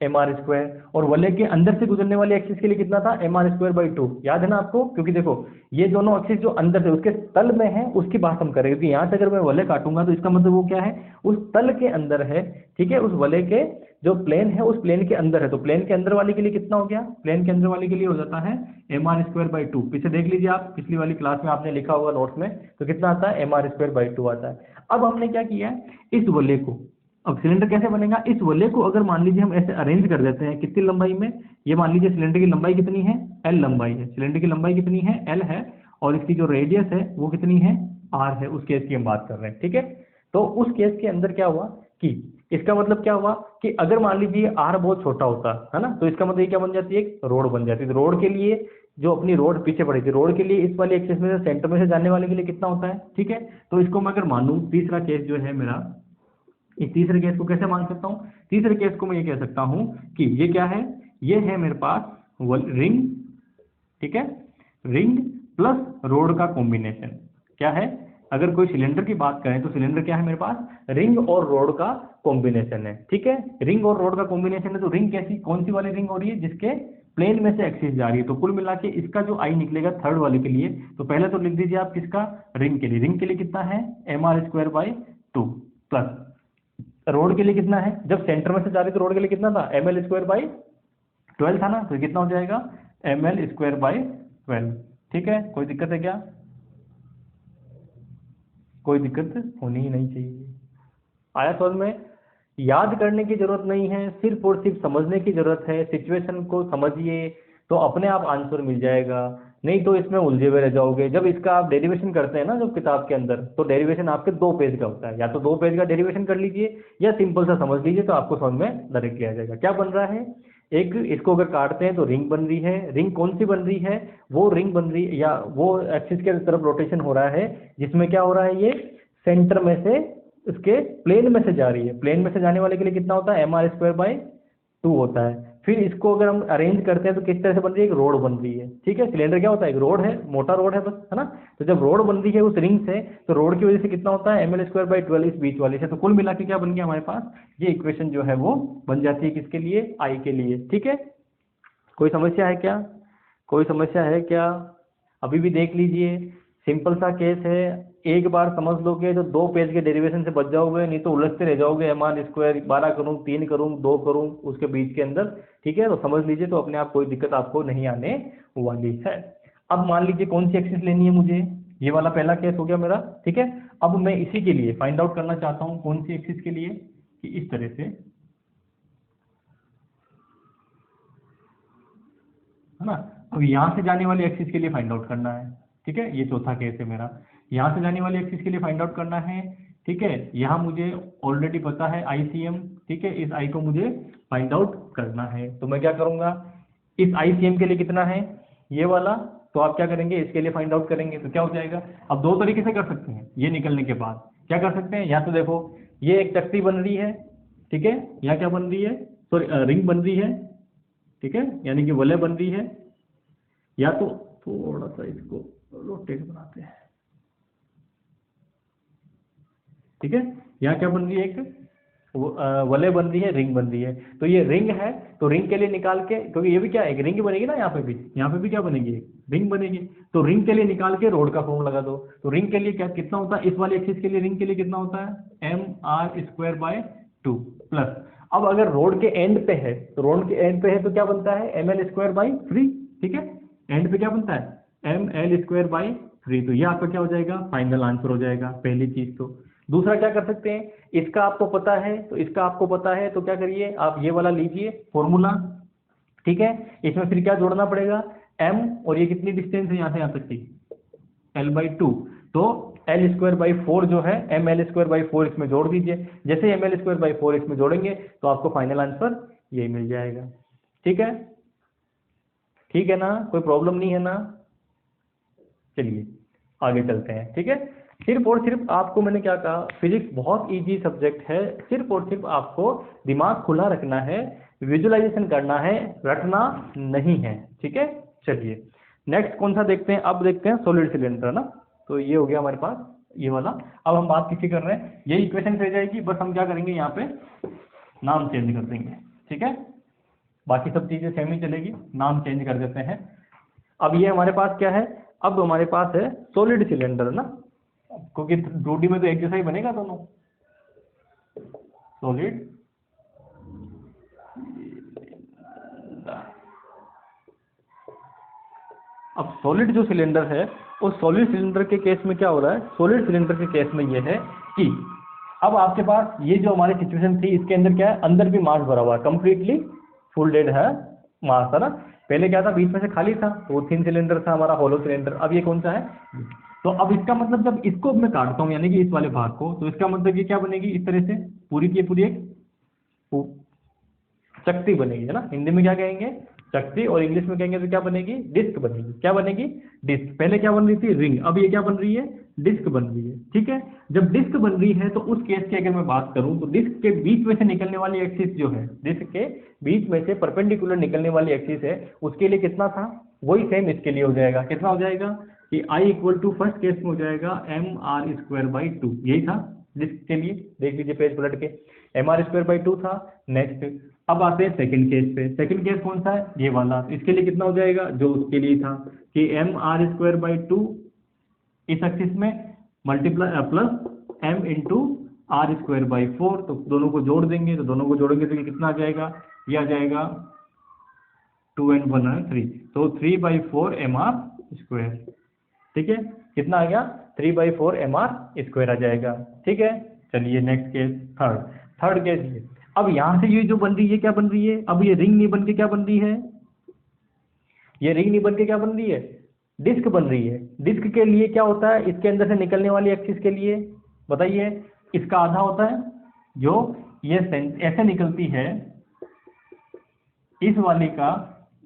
mr², और वलय के अंदर से गुजरने वाली एक्सिस के लिए कितना था, mr²/2, याद है ना आपको, क्योंकि देखो ये दोनों एक्सिस जो अंदर से उसके तल में है उसकी बात हम करेंगे, क्योंकि यहाँ से अगर मैं वलय काटूंगा तो इसका मतलब वो क्या है, उस तल के अंदर है, ठीक है, उस वलय के जो प्लेन है उस प्लेन के अंदर है, तो प्लेन के अंदर वाले के लिए कितना हो गया, प्लेन के अंदर वाले के लिए हो जाता है mr²/2। पीछे देख लीजिए आप, पिछली वाली क्लास में आपने लिखा होगा नोट्स में, तो कितना आता है, mr²/2 आता है। अब हमने क्या किया है, इस वलय को, अब सिलेंडर कैसे बनेगा, इस वलय को अगर मान लीजिए हम ऐसे अरेंज कर देते हैं, कितनी लंबाई में, ये मान लीजिए सिलेंडर की लंबाई कितनी है, L लंबाई है, सिलेंडर की लंबाई कितनी है, L है, और इसकी जो रेडियस है वो कितनी है, R है, उस केस की हम बात कर रहे हैं, ठीक है। तो उस केस के अंदर क्या हुआ, कि इसका मतलब क्या हुआ, कि अगर मान लीजिए R बहुत छोटा होता है ना, तो इसका मतलब ये क्या बन जाती है, एक रोड बन जाती है। तो रोड के लिए जो अपनी रोड पीछे पड़ी थी, रोड के लिए इस वाली एक्सिस में से सेंटर में से जाने वाले के लिए कितना होता है, ठीक है। तो इसको मैं अगर मानूं, तीसरा केस जो है मेरा, इस तीसरे केस को कैसे मान सकता हूँ, तीसरे केस को मैं ये कह सकता हूँ कि ये क्या है, ये है मेरे पास रिंग, ठीक है, रिंग प्लस रोड का कॉम्बिनेशन। क्या है, अगर कोई सिलेंडर की बात करें तो सिलेंडर क्या है मेरे पास, रिंग और रोड का कॉम्बिनेशन है, ठीक है। रिंग और रोड का कॉम्बिनेशन है, तो रिंग कैसी, कौन सी वाली रिंग हो रही है, जिसके प्लेन में से एक्सिस जा रही है। तो कुल मिला के इसका जो आई निकलेगा थर्ड वाले के लिए, तो पहले तो लिख दीजिए आप किसका, रिंग के लिए। रिंग के लिए कितना है, mr² 2 प्लस रोड के लिए कितना है, जब सेंटर में से जा रही तो रोड के लिए कितना था, ml²/12 था ना, तो कितना हो जाएगा, ml²/12, ठीक है। कोई दिक्कत है क्या, कोई दिक्कत होनी ही नहीं चाहिए। आया समझ में, याद करने की जरूरत नहीं है, सिर्फ और सिर्फ समझने की जरूरत है। सिचुएशन को समझिए तो अपने आप आंसर मिल जाएगा, नहीं तो इसमें उलझे हुए रह जाओगे। जब इसका आप डेरिवेशन करते हैं ना जब किताब के अंदर, तो डेरिवेशन आपके 2 पेज का होता है, या तो 2 पेज का डेरिवेशन कर लीजिए या सिंपल सा समझ लीजिए, तो आपको समझ में डायरेक्टली आ जाएगा। क्या बन रहा है, एक इसको अगर काटते हैं तो रिंग बन रही है। रिंग कौन सी बन रही है, वो रिंग बन रही है, या वो एक्सिस के तरफ रोटेशन हो रहा है जिसमें क्या हो रहा है, ये सेंटर में से उसके प्लेन में से जा रही है। प्लेन में से जाने वाले के लिए कितना होता है, mr²/2 होता है। फिर इसको अगर हम अरेंज करते हैं तो किस तरह से बन रही है, एक रोड बन रही है, ठीक है। सिलेंडर क्या होता है, एक रोड है, मोटा रोड है बस, है ना। तो जब रोड बन रही है उस रिंग से, तो रोड की वजह से कितना होता है, ml²/12 इस बीच वाले से। तो कुल मिला के क्या बन गया हमारे पास, ये इक्वेशन जो है वो बन जाती है किसके लिए, आई के लिए, ठीक है। कोई समस्या है क्या, कोई समस्या है क्या, अभी भी देख लीजिए, सिंपल सा केस है। एक बार समझ लोगे तो 2 पेज के डेरिवेशन से बच जाओगे, नहीं तो उलझते रह जाओगे, mr² 12 करूँ, 3 करूँ, 2 करूँ उसके बीच के अंदर, ठीक है। तो समझ लीजिए, तो अपने आप कोई दिक्कत आपको नहीं आने वाली है। अब मान लीजिए कौन सी एक्सिस लेनी है मुझे, ये वाला पहला केस हो गया मेरा, ठीक है। अब मैं इसी के लिए फाइंड आउट करना चाहता हूँ, कौन सी एक्सिस के लिए, कि इस तरह से, है ना। अब यहाँ से जाने वाली एक्सिस के लिए फाइंड आउट करना है, ठीक है। ये चौथा केस है मेरा, यहाँ से जाने वाली एक्सिस के लिए फाइंड आउट करना है, ठीक है। यहाँ मुझे ऑलरेडी पता है ICM, ठीक है, इस आई को मुझे फाइंड आउट करना है। तो मैं क्या करूँगा, इस ICM के लिए कितना है, ये वाला, तो आप क्या करेंगे, इसके लिए फाइंड आउट करेंगे। तो क्या हो जाएगा, अब 2 तरीके से कर सकते हैं, ये निकलने के बाद क्या कर सकते हैं, या तो देखो ये एक चक्री बन रही है, ठीक है, यहाँ क्या बन रही है, सॉरी रिंग बन रही है, ठीक है, यानी कि वलय बन रही है। या तो थोड़ा सा इसको रोटेट बनाते हैं, ठीक है। यहाँ क्या बन रही है, एक वलय बन रही है, रिंग बन रही है। तो ये रिंग है, तो रिंग के लिए निकाल के, क्योंकि ये भी क्या है, एक रिंग बनेगी ना, यहाँ पे भी क्या बनेगी, एक रिंग बनेगी। तो रिंग के लिए निकाल के रोड का फॉर्म लगा दो। तो रिंग के लिए क्या कितना होता है, इस वाले एक्सिस के लिए रिंग के लिए कितना होता है, mr²/2 प्लस, अब अगर रोड के एंड पे है, तो रोड के एंड पे है तो क्या बनता है, ml²/3, ठीक है। एंड पे क्या बनता है, ml²/3। तो ये आपका क्या हो जाएगा, फाइनल आंसर हो जाएगा, पहली चीज। तो दूसरा क्या कर सकते हैं, इसका आपको पता है, तो इसका आपको पता है तो क्या करिए, आप ये वाला लीजिए फॉर्मूला, ठीक है। इसमें फिर क्या जोड़ना पड़ेगा, m, और ये कितनी डिस्टेंस है यहाँ से यहाँ तक की, l/2। तो l²/4 जो है, ml²/4 इसमें जोड़ दीजिए। जैसे ml²/4 इसमें जोड़ेंगे तो आपको फाइनल आंसर यही मिल जाएगा, ठीक है। ठीक है ना, कोई प्रॉब्लम नहीं है ना। चलिए आगे चलते हैं, ठीक है। सिर्फ और सिर्फ आपको मैंने क्या कहा, फिजिक्स बहुत इजी सब्जेक्ट है, सिर्फ और सिर्फ आपको दिमाग खुला रखना है, विजुअलाइजेशन करना है, रटना नहीं है, ठीक है। चलिए नेक्स्ट कौन सा देखते हैं, अब देखते हैं सॉलिड सिलेंडर ना। तो ये हो गया हमारे पास ये वाला। अब हम बात किसी कर रहे हैं, ये इक्वेशन रह जाएगी, बस हम क्या करेंगे, यहाँ पे नाम चेंज कर देंगे, ठीक है। बाकी सब चीजें सेम ही चलेगी, नाम चेंज कर देते हैं। अब ये हमारे पास क्या है, अब हमारे पास है सॉलिड सिलेंडर ना, क्योंकि 2D में तो एक जैसा ही बनेगा दोनों, सॉलिड। अब सॉलिड जो सिलेंडर है, उस सॉलिड सिलेंडर के केस में क्या हो रहा है, सॉलिड सिलेंडर के केस में ये है कि अब आपके पास ये जो हमारी सिचुएशन थी, इसके अंदर क्या है, अंदर भी मास भरा हुआ है, कंप्लीटली फुल डेड है मास, है ना। पहले क्या था, बीच में से खाली था, तो वो थिन सिलेंडर था हमारा, होलो सिलेंडर। अब ये कौन सा है, तो अब इसका मतलब जब इसको मैं काटता हूँ, यानी कि इस वाले भाग को, तो इसका मतलब ये क्या बनेगी, इस तरह से पूरी की पूरी एक चकती बनेगी, है ना। हिंदी में क्या कहेंगे, चकती, और इंग्लिश में कहेंगे तो क्या बनेगी, डिस्क बनेगी। क्या बनेगी, डिस्क। पहले क्या बन रही थी, रिंग, अब ये क्या बन रही है, डिस्क बन रही है। ठीक है, जब डिस्क बन रही है तो उस केस की अगर मैं बात करूं तो डिस्क के बीच में से निकलने वाली एक्सिस जो है, डिस्क के बीच में से परपेंडिकुलर निकलने वाली एक्सिस है, उसके लिए कितना था, वही सेम इसके लिए हो जाएगा। कितना हो जाएगा कि I equal to first case में हो जाएगा M R square by two, यही था डिस्क के लिए। देख लीजिए पेज पलट के, M R square by two था। नेक्स्ट अब आते हैं सेकंड केस पे। सेकंड केस कौन सा है, ये वाला। इसके लिए कितना हो जाएगा, जो उसके लिए था कि M R square by two इस एक्सिस में multiply plus M into R square by four, तो दोनों को जोड़ देंगे, तो दोनों को जोड़ेंगे तो ये कितना आ जाएगा, ये आ जाएगा 2 and 1 है 3, तो 3/4 एम आर स्क्वायर। ठीक है, कितना आ गया, 3/4 एम आर स्क्वायर आ जाएगा। ठीक है, चलिए नेक्स्ट केस, थर्ड केस। अब यहां से ये जो बन रही है क्या बन रही है, अब ये रिंग नहीं बन के क्या बन रही है, ये रिंग नहीं बन के क्या बन रही है, डिस्क बन रही है। डिस्क के लिए क्या होता है, इसके अंदर से निकलने वाली एक्सिस के लिए बताइए, इसका आधा होता है, जो ये ऐसे निकलती है, इस वाले का,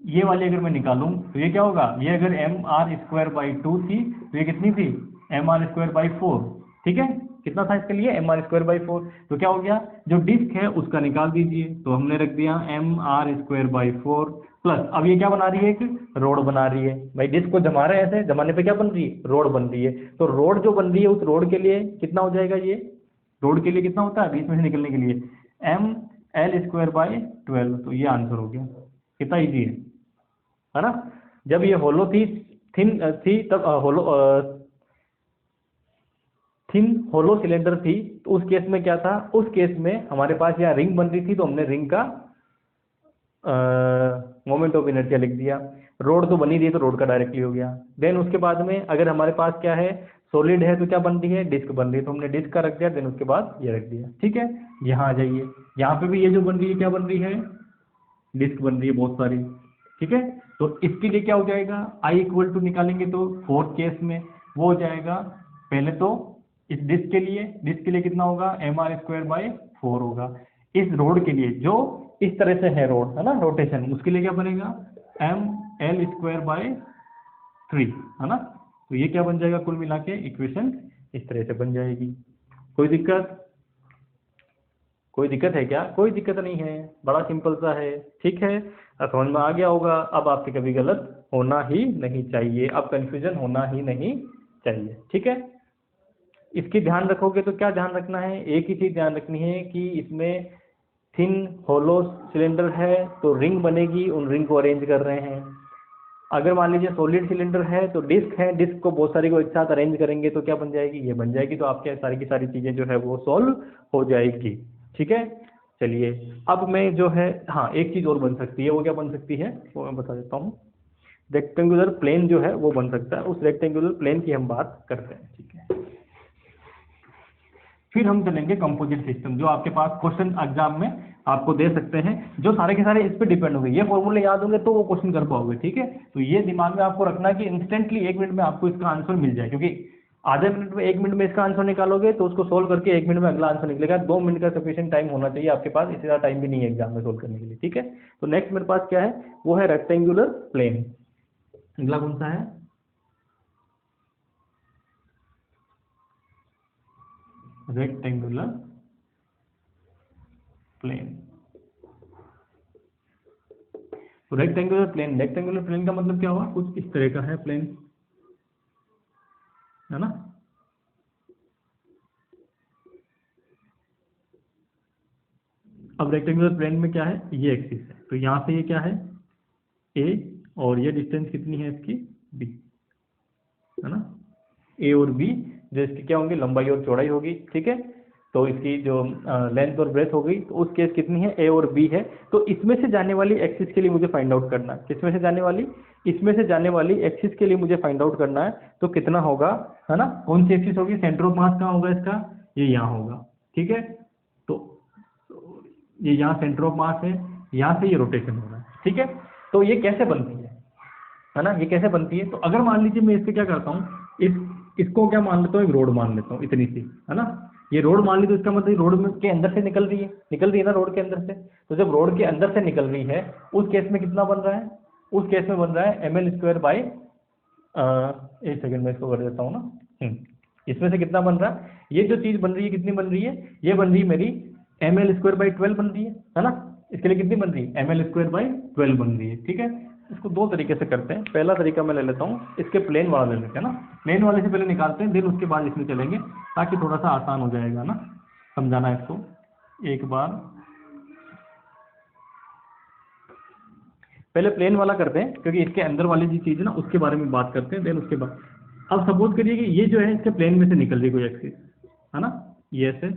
ये वाली अगर मैं निकालूं तो ये क्या होगा, ये अगर M R square by two थी तो ये कितनी थी, M R square by four. ठीक है, कितना था इसके लिए, M R square by four. तो क्या हो गया, जो डिस्क है उसका निकाल दीजिए, तो हमने रख दिया M R square by four plus, अब ये क्या बना रही है, एक रोड बना रही है। भाई डिस्क को जमा रहे हैं, ऐसे जमाने पे क्या बन रही है, रोड बन रही है। तो रोड जो बन रही है उस रोड के लिए कितना हो जाएगा, ये रोड के लिए कितना होता है बीच में से निकलने के लिए, एम एल स्क्वायर बाई 12। तो ये आंसर हो गया, कितना ईजी है ना। जब ये होलो थी, थिन थी, तब थिन होलो सिलेंडर थी, तो उस केस में क्या था, उस केस में हमारे पास यहाँ रिंग बन रही थी, तो हमने रिंग का मोमेंट ऑफ इनर्शिया लिख दिया। रोड तो बनी रही है तो रोड का डायरेक्टली हो गया। देन उसके बाद में अगर हमारे पास क्या है, सॉलिड है, तो क्या बन रही है, डिस्क बन रही है, तो हमने डिस्क का रख दिया। देन उसके बाद ये रख दिया। ठीक है, यहाँ आ जाइए, यहाँ पे भी ये जो बन रही है क्या बन रही है, डिस्क बन रही है बहुत सारी। ठीक है, तो इसके लिए क्या हो जाएगा, आई इक्वल टू निकालेंगे तो फोर्थ केस में वो हो जाएगा, पहले तो इस डिस्क के लिए कितना होगा, M R square by four होगा। इस रोड के लिए जो इस तरह से है रोड, है ना, रोटेशन, उसके लिए क्या बनेगा, M L square by three, है ना। तो ये क्या बन जाएगा, कुल मिला के इक्वेशन इस तरह से बन जाएगी। कोई दिक्कत, कोई दिक्कत है क्या, कोई दिक्कत नहीं है, बड़ा सिंपल सा है। ठीक है, अब समझ में आ गया होगा। अब आपसे कभी गलत होना ही नहीं चाहिए, अब कंफ्यूजन होना ही नहीं चाहिए। ठीक है, इसकी ध्यान रखोगे तो क्या ध्यान रखना है, एक ही चीज ध्यान रखनी है कि इसमें थिन होलो सिलेंडर है तो रिंग बनेगी, उन रिंग को अरेंज कर रहे हैं। अगर मान लीजिए सॉलिड सिलेंडर है तो डिस्क है, डिस्क को बहुत सारी को एक साथ अरेंज करेंगे तो क्या बन जाएगी, ये बन जाएगी। तो आपके सारी की सारी चीजें जो है वो सॉल्व हो जाएगी। ठीक है, चलिए अब मैं जो है, हाँ एक चीज और बन सकती है, वो क्या बन सकती है वो मैं बता देता हूँ। रेक्टेंगुलर प्लेन जो है वो बन सकता है, उस रेक्टेंगुलर प्लेन की हम बात करते हैं। ठीक है, फिर हम चलेंगे कंपोजिट सिस्टम, जो आपके पास क्वेश्चन एग्जाम में आपको दे सकते हैं, जो सारे के सारे इस पे डिपेंड होंगे। ये फॉर्मूले याद होंगे तो वो क्वेश्चन कर पाओगे। ठीक है, तो ये दिमाग में आपको रखना है कि इंस्टेंटली 1 मिनट में आपको इसका आंसर मिल जाए, क्योंकि आधे मिनट में 1 मिनट में इसका आंसर निकालोगे तो उसको सोल्व करके 1 मिनट में अगला आंसर निकलेगा। 2 मिनट का सफिशिएंट टाइम होना चाहिए आपके पास, इससे ज़्यादा टाइम भी नहीं है एग्जाम में सोल्व करने के लिए। ठीक है, तो नेक्स्ट मेरे पास क्या है, वो है रेक्टेंगुलर प्लेन। अगला कौन सा है, रेक्टेंगुलर प्लेन। तो रेक्टेंगुलर प्लेन का मतलब क्या हुआ, कुछ इस तरह का है प्लेन, है ना। अब रेक्टेंगुलर प्लेन में क्या है, ये एक्सिस है, तो यहाँ से ये क्या है, ए, और ये डिस्टेंस कितनी है इसकी, बी, है ना। ए और बी जो इसकी क्या होंगे, लंबाई और चौड़ाई होगी। ठीक है, तो इसकी जो लेंथ और ब्रेथ होगी, तो उस केस कितनी है, ए और बी है। तो इसमें से जाने वाली एक्सिस के लिए मुझे फाइंड आउट करना है, किसमें से जाने वाली, इसमें से जाने वाली एक्सिस के लिए मुझे फाइंड आउट करना है। तो कितना होगा, है ना, कौन सी एक्सिस होगी, सेंटर ऑफ मास कहाँ होगा इसका, ये यहाँ होगा। ठीक है, तो ये यहाँ सेंटर ऑफ मास है, यहाँ से ये रोटेशन हो रहा है। ठीक है, तो ये कैसे बनती है ना, ये कैसे बनती है। तो अगर मान लीजिए मैं इससे क्या करता हूँ, इसको क्या मान लेता हूँ, एक रोड मान लेता हूँ इतनी सी, है ना। ये रोड मान ली तो इसका मतलब रोड में के अंदर से निकल रही है ना रोड के अंदर से। तो जब रोड के अंदर से निकल रही है उस केस में कितना बन रहा है, उस केस में बन रहा है ml स्क्वायर बाई, एक सेकंड में इसको कर देता हूँ ना, इसमें से कितना बन रहा है, ये जो चीज़ बन रही है कितनी बन रही है, ये बन रही है मेरी ml स्क्वायर बाई 12 बन रही है ना। इसके लिए कितनी बन रही है, ml स्क्वायर बाई 12 बन रही है। ठीक है, इसको दो तरीके से करते हैं। पहला तरीका मैं ले लेता हूँ, इसके प्लेन वाला ले लेते हैं ना, प्लेन वाले से पहले निकालते हैं, देन उसके बाद इसमें चलेंगे ताकि थोड़ा सा आसान हो जाएगा ना समझाना इसको। एक बार पहले प्लेन वाला करते हैं क्योंकि इसके अंदर वाली जो चीज़ है ना उसके बारे में बात करते हैं, देन उसके बाद। अब सपोज करिए कि ये जो है इसके प्लेन में से निकल रही कोई एक्सिस है ना, ये ऐसे,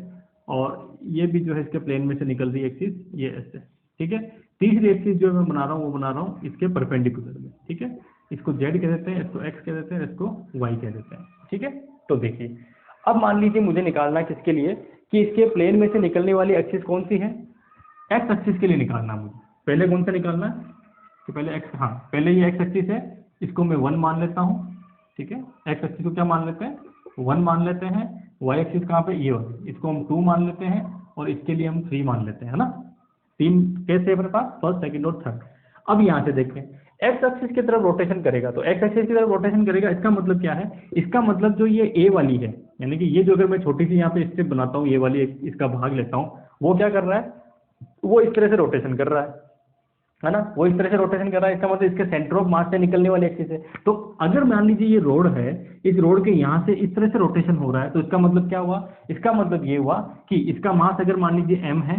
और ये भी जो है इसके प्लेन में से निकल रही एक्सिस ये ऐसे। ठीक है, तीसरी एक्सिस जो मैं बना रहा हूँ वो बना रहा हूँ इसके परपेंडिकुलर में। ठीक है, इसको जेड कह देते हैं, इसको एक्स कह देते हैं, इसको वाई कह देते हैं। ठीक है, तो देखिए अब मान लीजिए मुझे निकालना है किसके लिए, कि इसके प्लेन में से निकलने वाली एक्सिस कौन सी है, एक्स एक्सिस के लिए निकालना मुझे। पहले कौन सा निकालना है, तो पहले एक्स, हाँ पहले ये एक्स एक्सिस है, इसको मैं 1 मान लेता हूँ। ठीक है, एक्स एक्सिस को क्या मान लेते हैं, 1 मान लेते हैं। वाई एक्सिस कहाँ पे, ये वाली, इसको हम 2 मान लेते हैं, और इसके लिए हम 3 मान लेते हैं, है ना। 3 कैसे है मेरे पास, फर्स्ट सेकंड और थर्ड। अब यहाँ से देखें, एक्स एक्सिस की तरफ रोटेशन करेगा, तो एक्स एक्सिस की तरफ रोटेशन करेगा, इसका मतलब क्या है, इसका मतलब जो ये ए वाली है, यानी कि ये जो अगर मैं छोटी सी यहाँ पे स्ट्रिप बनाता हूँ, ये वाली इसका भाग लेता हूँ, वो क्या कर रहा है, वो इस तरह से रोटेशन कर रहा है ना, वो इस तरह से रोटेशन कर रहा है। इसका मतलब इसके सेंटर ऑफ मास से निकलने वाली एक्सिस है। तो अगर मान लीजिए ये रोड है, इस रोड के यहाँ से इस तरह से रोटेशन हो रहा है, तो इसका मतलब क्या हुआ, इसका मतलब ये हुआ कि इसका मास अगर मान लीजिए m है,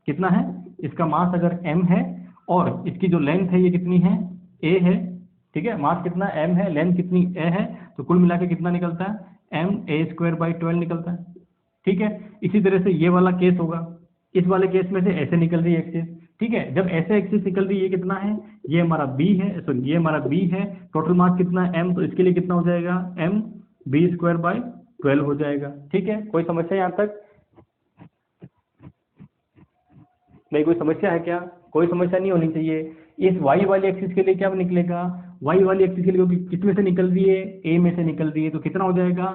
कितना है, इसका मास अगर m है, और इसकी जो लेंथ है ये कितनी है, a है। ठीक है, मास कितना m है, लेंथ कितनी a है, तो कुल मिला के कितना निकलता है, m a स्क्वायर बाई 12 निकलता है। ठीक है, इसी तरह से ये वाला केस होगा, इस वाले केस में से ऐसे निकल रही है एक्सिस। ठीक है, जब ऐसे एक्सिस निकल रही है, ये कितना है, ये हमारा b है, सॉरी ये हमारा b है, टोटल मास कितना है m, तो इसके लिए कितना हो जाएगा, m b स्क्वायर बाई 12 हो जाएगा। ठीक है, कोई समस्या यहाँ तक, नहीं कोई समस्या है क्या, कोई समस्या नहीं होनी चाहिए। इस y वाली एक्सिस के लिए क्या निकलेगा, y वाली एक्सिस के लिए क्योंकि किस में से निकल रही है, a में से निकल रही है, तो कितना हो जाएगा,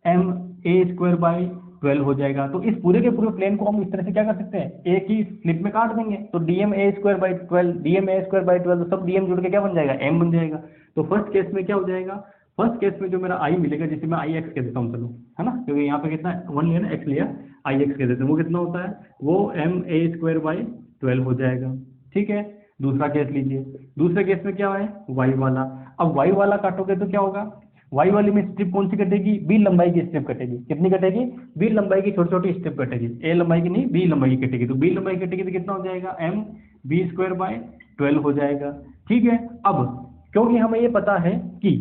m a स्क्वायर बाई 12 हो जाएगा। तो इस पूरे के पूरे प्लेन को हम इस तरह से क्या कर सकते हैं, एक ही स्लिप में काट देंगे, तो dm a square by 12, dm a square by 12, तो सब dm जुड़ के क्या बन जाएगा, m बन जाएगा। तो फर्स्ट केस में क्या हो जाएगा, फर्स्ट केस में जो मेरा i मिलेगा, जिसे मैं आई एक्स कह देता हूँ, चलो है ना, क्योंकि यहाँ पे कितना 1 लिया ना, x लिया, आई एक्स कह देते हैं, वो कितना होता है, वो m a स्क्वायर बाई 12 हो जाएगा। ठीक है, दूसरा केस लीजिए, दूसरे केस में क्या है, y वाला। अब y वाला काटोगे तो क्या होगा, y वाली में स्ट्रिप कौन सी कटेगी, b लंबाई की स्ट्रिप कटेगी। कितनी कटेगी, b लंबाई की छोटी छोटी स्ट्रिप कटेगी, a लंबाई की नहीं, b लंबाई की कटेगी। तो b लंबाई कटेगी तो कितना हो जाएगा, m b स्क्वायर बाय 12 हो जाएगा। ठीक है, अब क्योंकि हमें ये पता है कि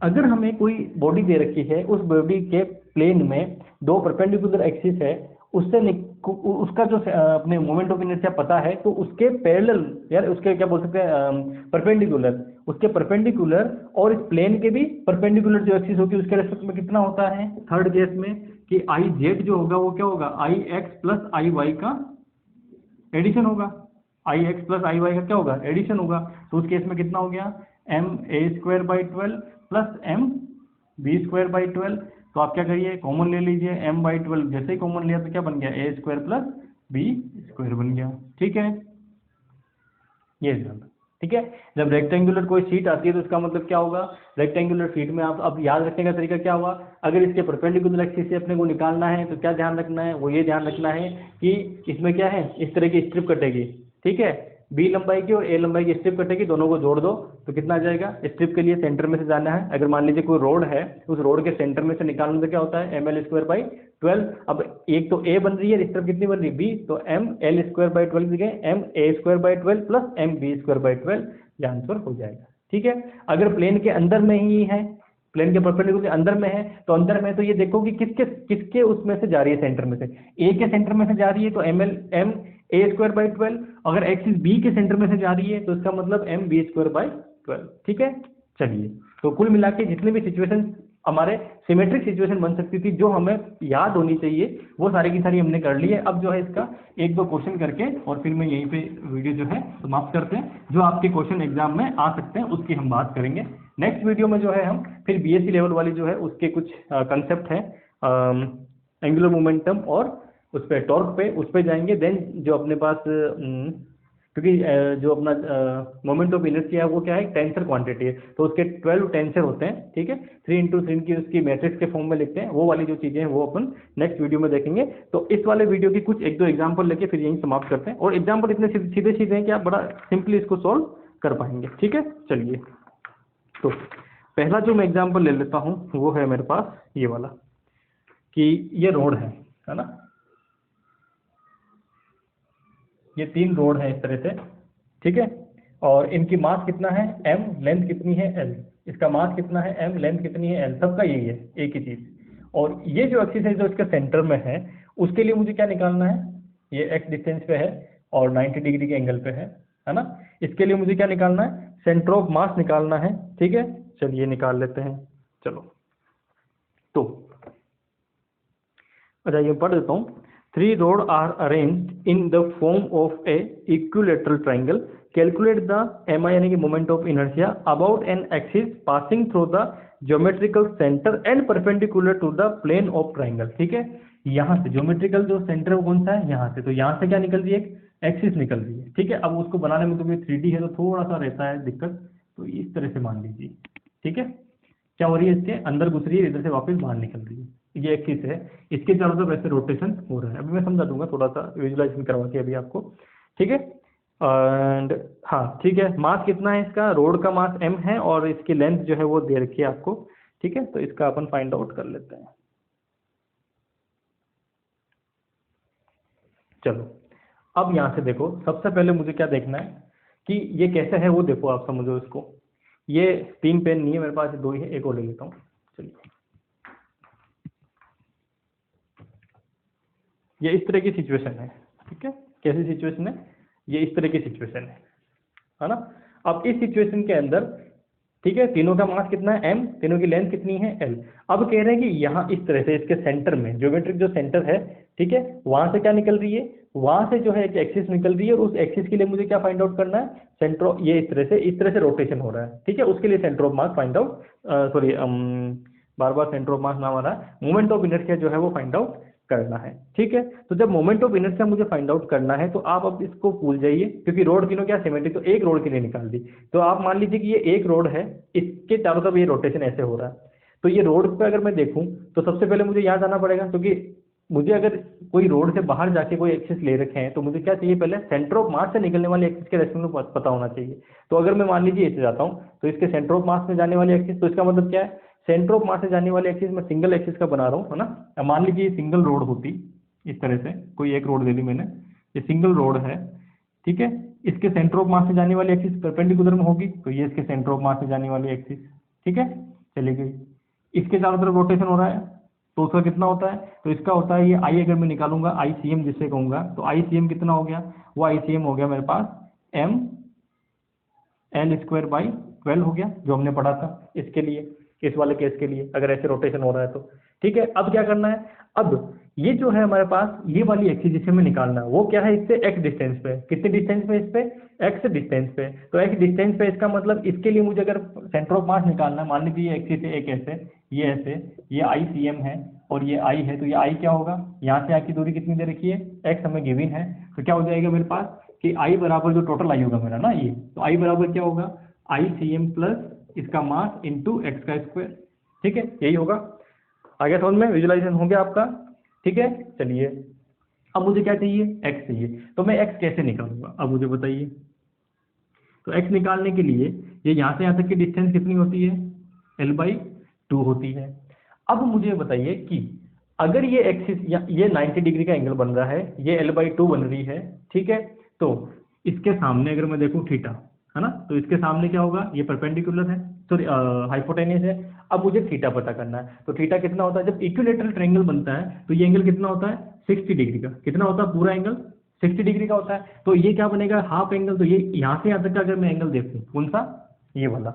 अगर हमें कोई बॉडी दे रखी है, उस बॉडी के प्लेन में दो परपेंडिकुलर एक्सिस है, उसका जो अपने मोमेंट ऑफ इनर्शिया पता है, तो उसके पैरेलल, यार उसके क्या बोल सकते हैं, परपेंडिकुलर, उसके परपेंडिकुलर और इस प्लेन के भी परपेंडिकुलर जो एक्सिस होती है उसके रेस्पेक्ट में कितना होता है, थर्ड केस में, कि आई जेड जो होगा वो क्या होगा, आई एक्स प्लस आई वाई का एडिशन होगा, आई एक्स प्लस आई वाई का क्या होगा, एडिशन होगा। तो उस केस में कितना हो गया, M A square by 12 plus M B square by 12। तो आप क्या करिए, कॉमन ले लीजिए, m बाई 12 जैसे ही कॉमन लिया तो क्या बन गया, a square plus b square बन गया। ठीक है, ये ध्यान, ठीक है। जब रेक्टेंगुलर कोई शीट आती है तो इसका मतलब क्या होगा, रेक्टेंगुलर शीट में आप अब याद रखने का तरीका क्या हुआ, अगर इसके परपेंडिकुलर एक्सिस से अपने को निकालना है तो क्या ध्यान रखना है, वो ये ध्यान रखना है कि इसमें क्या है, इस तरह की स्ट्रिप कटेगी। ठीक है, बी लंबाई की और ए लंबाई की स्ट्रिप कटेगी, दोनों को जोड़ दो तो कितना आ जाएगा, स्ट्रिप के लिए सेंटर में से जाना है। अगर मान लीजिए कोई रोड है, उस रोड के सेंटर में से निकालने से क्या होता है, एम एल स्क्वायर बाई 12। अब एक तो ए बन रही है, इस तरफ कितनी बन रही है, बी, तो एम एल स्क्वायर बाई 12 की जगह M A square by 12 plus M B square by 12, ये आंसर हो जाएगा। ठीक है, अगर प्लेन के अंदर में ही है, प्लेन के परपेंडिकुलर के अंदर में है, तो अंदर में तो ये देखो कि किसके किसके उसमें से जा रही है, सेंटर में से, ए के सेंटर में से जा रही है तो एम ए स्क्वायर बाई 12, अगर एक्सिस बी के सेंटर में से जा रही है तो इसका मतलब एम बी स्क्वायर बाई 12। ठीक है, चलिए, तो कुल मिला के जितने भी सिचुएशन हमारे सिमेट्रिक सिचुएशन बन सकती थी जो हमें याद होनी चाहिए, वो सारी की सारी हमने कर ली है। अब जो है इसका एक दो क्वेश्चन करके और फिर मैं यहीं पे वीडियो जो है समाप्त करते हैं। जो आपके क्वेश्चन एग्जाम में आ सकते हैं उसकी हम बात करेंगे नेक्स्ट वीडियो में। जो है हम फिर बीएससी लेवल वाली जो है उसके कुछ कंसेप्ट हैं, एंगुलर मोमेंटम और उस पे टॉर्क पे उस पे जाएंगे। देन जो अपने पास क्योंकि जो अपना मोमेंट ऑफ इनर्शिया है वो क्या है, टेंसर क्वांटिटी है, तो उसके 12 टेंसर होते हैं, ठीक है, 3 × 3 की उसकी मैट्रिक्स के फॉर्म में लिखते हैं। वो वाली जो चीजें हैं वो अपन नेक्स्ट वीडियो में देखेंगे। तो इस वाले वीडियो की कुछ 1-2 एग्जाम्पल लेके फिर यहीं समाप्त करते हैं, और एग्जाम्पल इतने सीधे सीधे हैं कि आप बड़ा सिंपली इसको सॉल्व कर पाएंगे, ठीक है। चलिए, तो पहला जो मैं एग्जाम्पल ले लेता हूँ वो है मेरे पास ये वाला, कि ये रोड है ना, ये 3 रोड है इस तरह से, ठीक है, और इनकी मास कितना है m, लेंथ कितनी है l, इसका मास कितना है m, लेंथ कितनी है l, सबका यही है, एक ही चीज। और ये जो एक्सिस है जो इसके सेंटर में है उसके लिए मुझे क्या निकालना है, ये x डिस्टेंस पे है और 90 डिग्री के एंगल पे है ना। इसके लिए मुझे क्या निकालना है, सेंटर ऑफ मास निकालना है, ठीक है। चलिए निकाल लेते हैं, चलो। तो अच्छा ये पढ़ देता हूँ। 3 rods are arranged in the form of a equilateral triangle. Calculate the mi यानी कि moment of inertia about an axis passing through the geometrical center and perpendicular to the plane of triangle. ठीक है, यहाँ से geometrical जो centre है वो कौन सा है, यहाँ से, तो यहाँ से क्या निकल रही है, एक एक्सिस निकल रही है, ठीक है। अब उसको बनाने में तो ये 3D है तो थोड़ा सा रहता है दिक्कत, तो इस तरह से मान लीजिए, ठीक है। क्या हो रही है, इसके अंदर घुस रही है, इधर से वापस बाहर निकल रही है, ये एक्सिस है, इसके चारों तरफ ऐसे रोटेशन हो रहा है। अभी मैं समझा दूंगा, थोड़ा सा विजुलाइजेशन करवा के अभी आपको, ठीक है। एंड हाँ ठीक है, मास कितना है इसका, रोड का मास m है और इसकी लेंथ जो है वो दे रखी है आपको, ठीक है। तो इसका अपन फाइंड आउट कर लेते हैं। चलो, अब यहाँ से देखो, सबसे पहले मुझे क्या देखना है कि ये कैसे है वो देखो, आप समझो इसको। ये 3 पेन नहीं है मेरे पास, 2 ही है, एक और ले लेता हूँ। चलिए, ये इस तरह की सिचुएशन है, ठीक है। कैसी सिचुएशन है, ये इस तरह की सिचुएशन है ना। अब इस सिचुएशन के अंदर, ठीक है, तीनों का मास कितना है m, तीनों की लेंथ कितनी है l। अब कह रहे हैं कि यहाँ इस तरह से इसके सेंटर में, ज्योमेट्रिक जो सेंटर है, ठीक है, वहां से क्या निकल रही है, वहां से जो है एक एक्सिस निकल रही है, और उस एक्सिस के लिए मुझे क्या फाइंड आउट करना है, सेंटर, ये इस तरह से रोटेशन हो रहा है, ठीक है, उसके लिए centre of mass find out, sorry bar bar centre of mass नाम आ रहा है, मोमेंट ऑफ इनर्शिया जो है वो फाइंड आउट करना है, ठीक है। तो जब मोमेंट ऑफ इनर्शिया मुझे फाइंड आउट करना है तो आप अब इसको भूल जाइए, क्योंकि रोड तीनों क्या सिमेट्रिक, तो एक रोड के लिए निकाल दी। तो आप मान लीजिए कि ये एक रोड है, इसके चारों तरफ ये रोटेशन ऐसे हो रहा है। तो ये रोड पे अगर मैं देखूं तो सबसे पहले मुझे यहाँ जाना पड़ेगा, क्योंकि मुझे अगर कोई रोड से बाहर जाके कोई एक्सिस ले रखे हैं तो मुझे क्या चाहिए, पहले सेंटर ऑफ मास से निकलने वाले एक्सिस के रेस्पेक्ट में पता होना चाहिए। तो अगर मैं मान लीजिए ऐसे जाता हूँ तो इसके सेंटर ऑफ मास में जाने वाली एक्सिस, तो इसका मतलब क्या है, सेंटर ऑफ मास से जाने वाली एक्सिस मैं सिंगल एक्सिस का बना रहा हूँ, है ना। अब मान लीजिए सिंगल रोड होती, इस तरह से कोई एक रोड ले ली मैंने, ये सिंगल रोड है, ठीक है, इसके सेंटर ऑफ मास से जाने वाली एक्सिस परपेंडिकुलर में होगी, तो ये इसके सेंटर ऑफ मास से जाने वाली एक्सिस, ठीक है, चली गई। इसके चारों तरफ रोटेशन हो रहा है, तो उसका कितना होता है, तो इसका होता है ये आई, अगर मैं निकालूंगा ICM जिससे कहूंगा, तो ICM कितना हो गया, वो ICM हो गया मेरे पास m l²/12 हो गया, जो हमने पढ़ा था इसके लिए, इस वाले केस के लिए, अगर ऐसे रोटेशन हो रहा है तो, ठीक है। अब क्या करना है, अब ये जो है हमारे पास ये वाली एक्सिस जिसे हमें निकालना है वो क्या है, इससे x डिस्टेंस पे, कितने डिस्टेंस पे, इस पे x डिस्टेंस पे। तो x डिस्टेंस पे, इसका मतलब इसके लिए मुझे अगर सेंटर ऑफ मास निकालना है, मान लीजिए ये एक्सिस है एक ऐसे, ये ऐसे, ये ICM है और ये I है, तो ये I क्या होगा, यहाँ से यहाँ की दूरी कितनी दे रखी है, x हमें गिवन है, तो क्या हो जाएगा मेरे पास कि I बराबर जो टोटल I होगा मेरा ना ये, तो I बराबर क्या होगा, ICM प्लस इसका मास इंटू x², ठीक है, यही होगा। आगे समझ में, विजुलाइजेशन हो गया आपका, ठीक है। चलिए, अब मुझे क्या चाहिए, x चाहिए, तो मैं x कैसे निकालूंगा, अब मुझे बताइए। तो x निकालने के लिए ये यहाँ से यहाँ तक की डिस्टेंस कितनी होती है, l/2 होती है। अब मुझे बताइए कि अगर ये एक्सिस, ये 90 डिग्री का एंगल बन रहा है, ये l/2 बन रही है, ठीक है, तो इसके सामने अगर मैं देखूं थीटा, है ना, तो इसके सामने क्या होगा, ये परपेंडिकुलर है, सॉरी हाइपोटेन्यूस है। अब मुझे थीटा पता करना है, तो थीटा कितना होता है, जब इक्विलेटरल ट्रायंगल बनता है तो ये एंगल कितना होता है, 60 डिग्री का, कितना होता है, पूरा एंगल 60 डिग्री का होता है। तो ये क्या बनेगा, हाफ एंगल, तो ये यहाँ से यहाँ तक का अगर मैं एंगल देखूँ, कौन सा, ये वाला,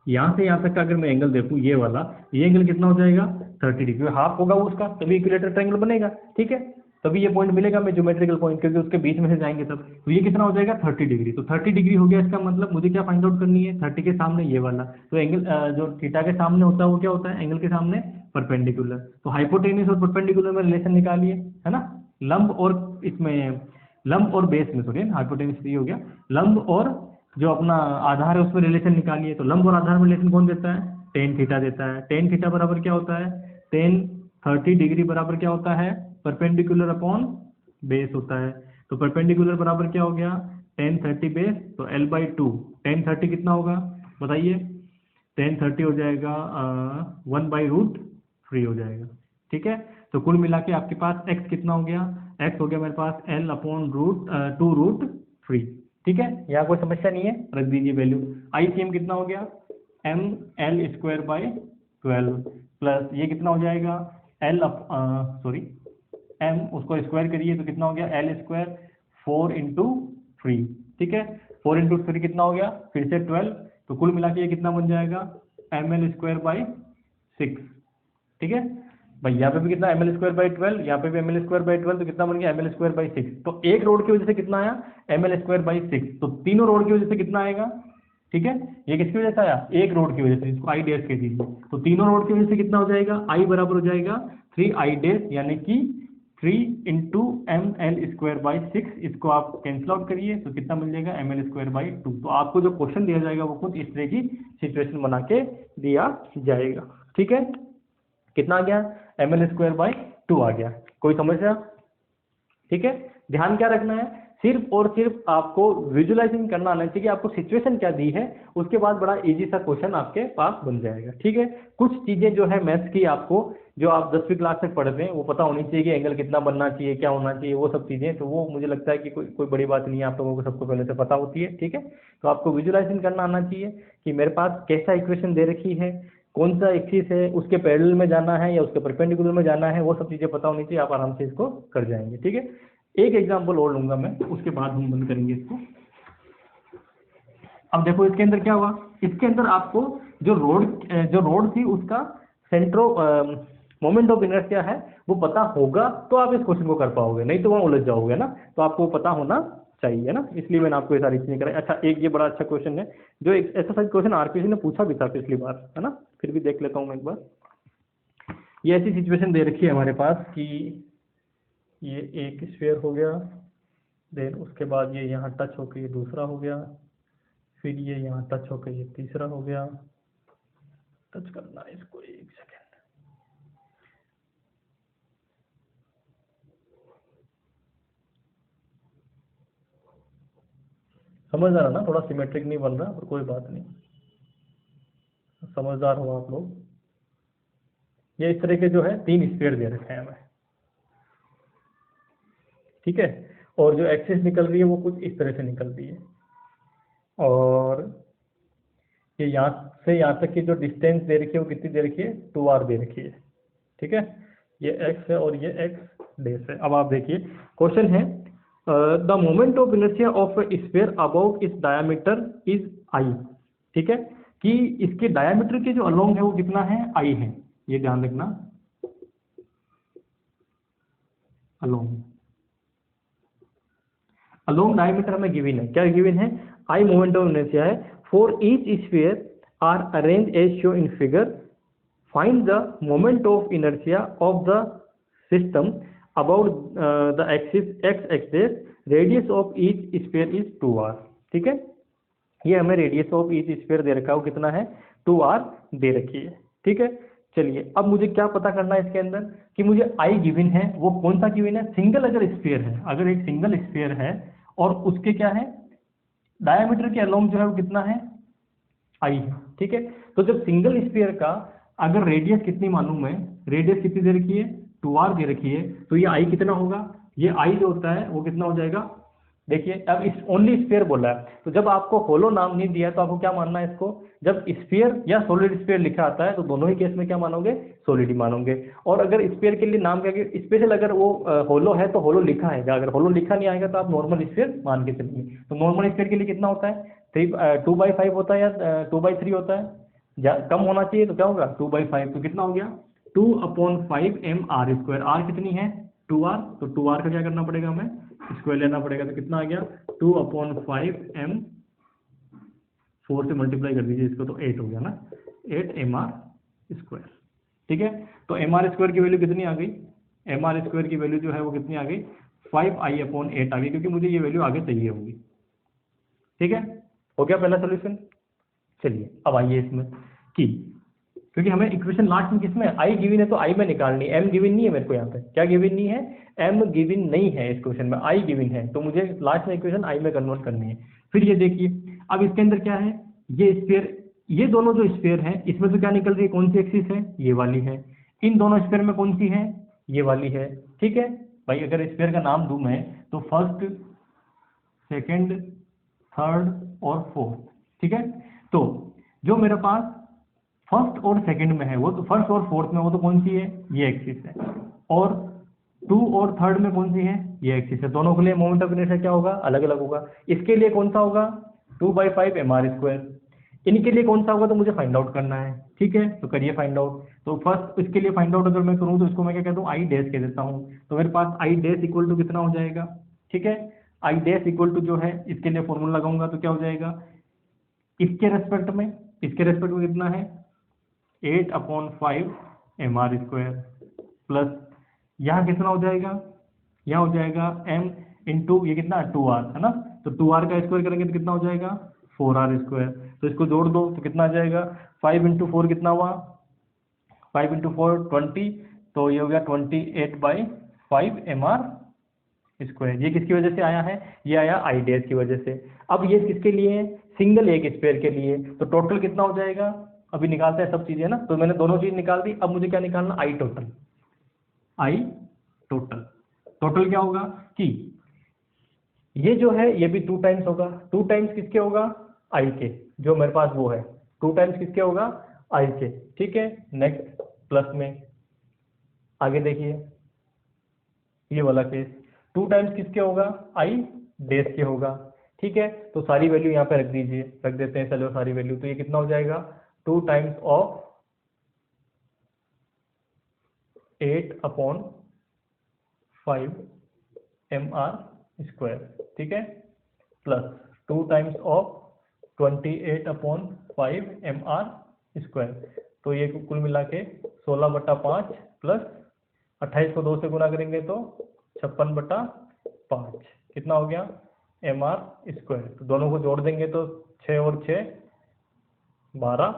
यहाँ से यहाँ तक का अगर मैं एंगल देखूँ, ये वाला, ये एंगल कितना हो जाएगा, 30 डिग्री, हाफ होगा वो उसका, तभी इक्विलेटरल ट्रायंगल बनेगा, ठीक है। तभी ये पॉइंट मिलेगा मैं ज्योमेट्रिकल पॉइंट, क्योंकि उसके बीच में से जाएंगे तब। तो ये कितना हो जाएगा 30 डिग्री। तो 30 डिग्री हो गया, इसका मतलब मुझे क्या फाइंड आउट करनी है, 30 के सामने ये वाला। तो एंगल जो थीटा के सामने होता है वो क्या होता है, एंगल के सामने परपेंडिकुलर। तो हाइपोटेन्यूज और परपेंडिकुलर में रिलेशन निकालिए, है ना। लंब और इसमें लंब और बेस में, सॉरी हाइपोटेन्यूज ये हो गया, लंब और जो अपना आधार है उसमें रिलेशन निकालिए। तो लंब और आधार में रिलेशन कौन देता है, टेन थीटा देता है। टेन थीटा बराबर क्या होता है, टेन 30 डिग्री बराबर क्या होता है, परपेंडिकुलर अपॉन बेस होता है। तो परपेंडिकुलर बराबर क्या हो गया, टेन 30 बेस, तो L/2। टेन 30 कितना होगा बताइए, टेन 30 हो जाएगा 1/√3 हो जाएगा, ठीक है। तो कुल मिला के आपके पास x कितना हो गया, x हो गया मेरे पास L/2√3, ठीक है। यहाँ कोई समस्या नहीं है, रख दीजिए वैल्यू। ICM कितना हो गया, mL²/12 प्लस ये कितना हो जाएगा m उसको स्क्वायर करिए तो कितना हो गया L², 4×3, ठीक है। 4×3 कितना हो गया, फिर से 12। तो कुल मिला के ये कितना बन जाएगा mL²/6, ठीक है भाई। यहाँ पे भी कितना mL²/12, यहाँ पे भी mL²/12, तो कितना बन गया mL²/6। तो एक रोड की वजह से कितना आया mL²/6, तो तीनों रोड की वजह से कितना आएगा, ठीक है। ये किसकी वजह से आया, एक रोड की वजह से, इसको आई डैश कह दीजिए। तो तीनों रोड की वजह से कितना हो जाएगा, आई बराबर हो जाएगा 3i डैश, यानी कि 3×mL²/6। इसको आप कैंसिल आउट करिए तो कितना मिल जाएगा mL²/2। तो आपको जो क्वेश्चन दिया जाएगा वो कुछ इस तरह की सिचुएशन बना के दिया जाएगा, ठीक है। कितना आ गया mL²/2 आ गया, कोई समस्या, ठीक है। ध्यान क्या रखना है, सिर्फ और सिर्फ आपको विजुअलाइजिंग करना आना चाहिए, आपको सिचुएशन क्या दी है उसके बाद बड़ा इजी सा क्वेश्चन आपके पास बन जाएगा, ठीक है। कुछ चीजें जो है मैथ्स की आपको, जो आप 10वीं क्लास तक पढ़ते हैं वो पता होनी चाहिए कि एंगल कितना बनना चाहिए, क्या होना चाहिए, वो सब चीजें। तो वो मुझे लगता है कि कोई बड़ी बात नहीं है, आप लोगों को सबको पहले से पता होती है, ठीक है। तो आपको विजुअलाइजिंग करना आना चाहिए कि मेरे पास कैसा इक्वेशन दे रखी है, कौन सा एक्सिस है, उसके पैरेलल में जाना है या उसके परपेंडिकुलर में जाना है, वो सब चीजें पता होनी चाहिए, आप आराम से इसको कर जाएंगे, ठीक है। एक एग्जांपल और लूंगा मैं, उसके बाद हम बंद करेंगे इसको। अब देखो इसके अंदर क्या हुआ, इसके अंदर आपको जो रोड थी उसका सेंट्रो मोमेंट ऑफ इनर्शिया है वो पता होगा तो आप इस क्वेश्चन को कर पाओगे, नहीं तो वहाँ उलझ जाओगे ना। तो आपको पता होना चाहिए ना, इसलिए मैंने आपको ये सारी चीजें कराई। अच्छा एक ये बड़ा अच्छा क्वेश्चन है, जो एक ऐसा क्वेश्चन आरपीसी ने पूछा भी था पिछली बार, है ना, फिर भी देख लेता हूँ मैं एक बार। ये ऐसी सिचुएशन दे रखी है हमारे पास कि ये एक स्फीयर हो गया, देन उसके बाद ये यहाँ टच होकर ये दूसरा हो गया, फिर ये यहाँ टच होकर ये तीसरा हो गया। टच करना है इसको, एक सेकेंड। समझ रहा ना, थोड़ा सिमेट्रिक नहीं बन रहा पर कोई बात नहीं, समझदार हो आप लोग। ये इस तरह के जो है 3 स्फीयर दे रखे हैं हमें, ठीक है। और जो एक्सिस निकल रही है वो कुछ इस तरह से निकल रही है, और ये यहाँ से यहाँ तक की जो डिस्टेंस दे रखी है वो कितनी दे रखी है, 2r दे रखी है, ठीक है। ये x है और ये x डैश है। अब आप देखिए क्वेश्चन है, the moment of inertia of A sphere about its diameter is i, ठीक है, कि इसके डायमीटर के जो अलोंग है वो कितना है, i है, ये ध्यान रखना। अलोंग डायमीटर हमें गिवन है, क्या गिवन है, i मोमेंट ऑफ इनर्शिया है। For each sphere are arrange as show in figure, find the moment of inertia of the system about the axis x axis, radius of each sphere is 2r, ठीक है। ये हमें radius of each sphere दे रखा है, वो कितना है 2r दे रखी है, ठीक है। चलिए अब मुझे क्या पता करना है इसके अंदर, कि मुझे i गिवन है, वो कौन सा गिवन है, सिंगल अगर स्फीयर है, अगर एक सिंगल स्फीयर है और उसके क्या है डायमीटर के अलोंग जो है वो कितना है, i है, ठीक है। तो जब सिंगल स्फीयर का अगर रेडियस कितनी मालूम है, रेडियस कितनी दे रखी है 2r दे रखी है, तो ये i कितना होगा, ये i जो होता है वो कितना हो जाएगा। देखिए अब इस ओनली स्फीयर बोला है, तो जब आपको होलो नाम नहीं दिया तो आपको क्या मानना है इसको, जब स्फीयर या सॉलिड स्फीयर लिखा आता है तो दोनों ही केस में क्या मानोगे, सॉलिड ही मानोगे। और अगर स्फीयर के लिए नाम क्या, स्पेशल अगर वो होलो है तो होलो लिखा आएगा, अगर होलो लिखा नहीं आएगा तो आप नॉर्मल स्फीयर मान के चलिए। तो नॉर्मल स्फीयर के लिए कितना होता है 2/5 होता है या 2/3 होता है, कम होना चाहिए तो क्या होगा 2/5, तो कितना हो गया 2/5 mr², r कितनी है 2r, तो 2r का क्या करना पड़ेगा, हमें स्क्वायर लेना पड़ेगा, तो कितना आ गया 2/5m, 4 से मल्टीप्लाई कर दीजिए इसको, तो 8 हो गया ना, 8mr²। ठीक है, तो mr² की वैल्यू कितनी आ गई, mr² की वैल्यू जो है वो कितनी आ गई, 5i/8 आ गई, क्योंकि मुझे ये वैल्यू आगे चाहिए होगी। ठीक है, हो गया पहला सोल्यूशन। चलिए अब आइए इसमें कि क्योंकि हमें इक्वेशन लास्ट में किसमें आई गिवन है, तो आई में निकालनी, एम गिवन नहीं है मेरे को, यहाँ पे क्या गिवन नहीं है, एम गिवन नहीं है इस क्वेश्चन में, आई गिवन है, तो मुझे लास्ट में इक्वेशन आई में कन्वर्ट करनी है। फिर ये देखिए अब इसके अंदर क्या है, ये स्फीयर, ये दोनों जो स्फीयर है इसमें तो क्या निकल रही है, कौन सी एक्सिस है, ये वाली है, इन दोनों स्फीयर में कौन सी है, ये वाली है। ठीक है भाई, अगर स्फीयर का नाम दूं मैं तो फर्स्ट, सेकेंड, थर्ड और फोर्थ। ठीक है, तो जो मेरे पास फर्स्ट और सेकंड में है वो तो, फर्स्ट और फोर्थ में वो तो कौन सी है, ये एक्सिस है, और 2 और थर्ड में कौन सी है, ये एक्सिस है। दोनों के लिए मोमेंट ऑफ इनर्शिया क्या होगा, अलग अलग होगा। इसके लिए कौन सा होगा 2/5mr², इनके लिए कौन सा होगा, तो मुझे फाइंड आउट करना है। ठीक है, तो करिए फाइंड आउट। तो फर्स्ट इसके लिए फाइंड आउट अगर मैं करूँ तो इसको मैं क्या कहता हूँ, आई डैश कह देता हूँ, तो मेरे पास आई डैश इक्वल टू कितना हो जाएगा। ठीक है, आई डैश इक्वल टू जो है इसके लिए फॉर्मूला लगाऊंगा तो क्या हो जाएगा, इसके रेस्पेक्ट में, इसके रेस्पेक्ट में कितना है 8/5mr² प्लस यहाँ कितना हो जाएगा, यहाँ हो जाएगा m इंटू ये कितना 2r है ना, तो 2r का स्क्वायर करेंगे तो कितना हो जाएगा 4r², तो इसको जोड़ दो तो कितना आ जाएगा, 5 × 4 कितना हुआ, 5 × 4 20, तो ये हो गया 28/5mr²। ये किसकी वजह से आया है, ये आया आई डैश की वजह से। अब ये किसके लिए है, सिंगल एक स्पेयर के लिए, तो टोटल कितना हो जाएगा, अभी निकालते हैं सब चीजें ना, तो मैंने दोनों चीज निकाल दी। अब मुझे क्या निकालना, आई टोटल, आई टोटल। टोटल क्या होगा कि ये जो है ये भी 2 टाइम्स होगा, 2 टाइम्स किसके होगा, आई के, जो मेरे पास वो है 2 टाइम्स किसके होगा, आई के। ठीक है, नेक्स्ट प्लस में आगे देखिए ये वाला केस 2 टाइम्स किसके होगा, आई डैश के होगा। ठीक है, तो सारी वैल्यू यहाँ पे रख दीजिए, रख देते हैं चलो सारी वैल्यू, तो ये कितना हो जाएगा 2 टाइम्स ऑफ 8/5mr²। ठीक है, प्लस 2 टाइम्स ऑफ 28/5mr², तो ये कुल मिला के 16/5 प्लस 28 को 2 से गुना करेंगे तो 56/5 कितना हो गया mr²। तो दोनों को जोड़ देंगे तो 6 और 6 12,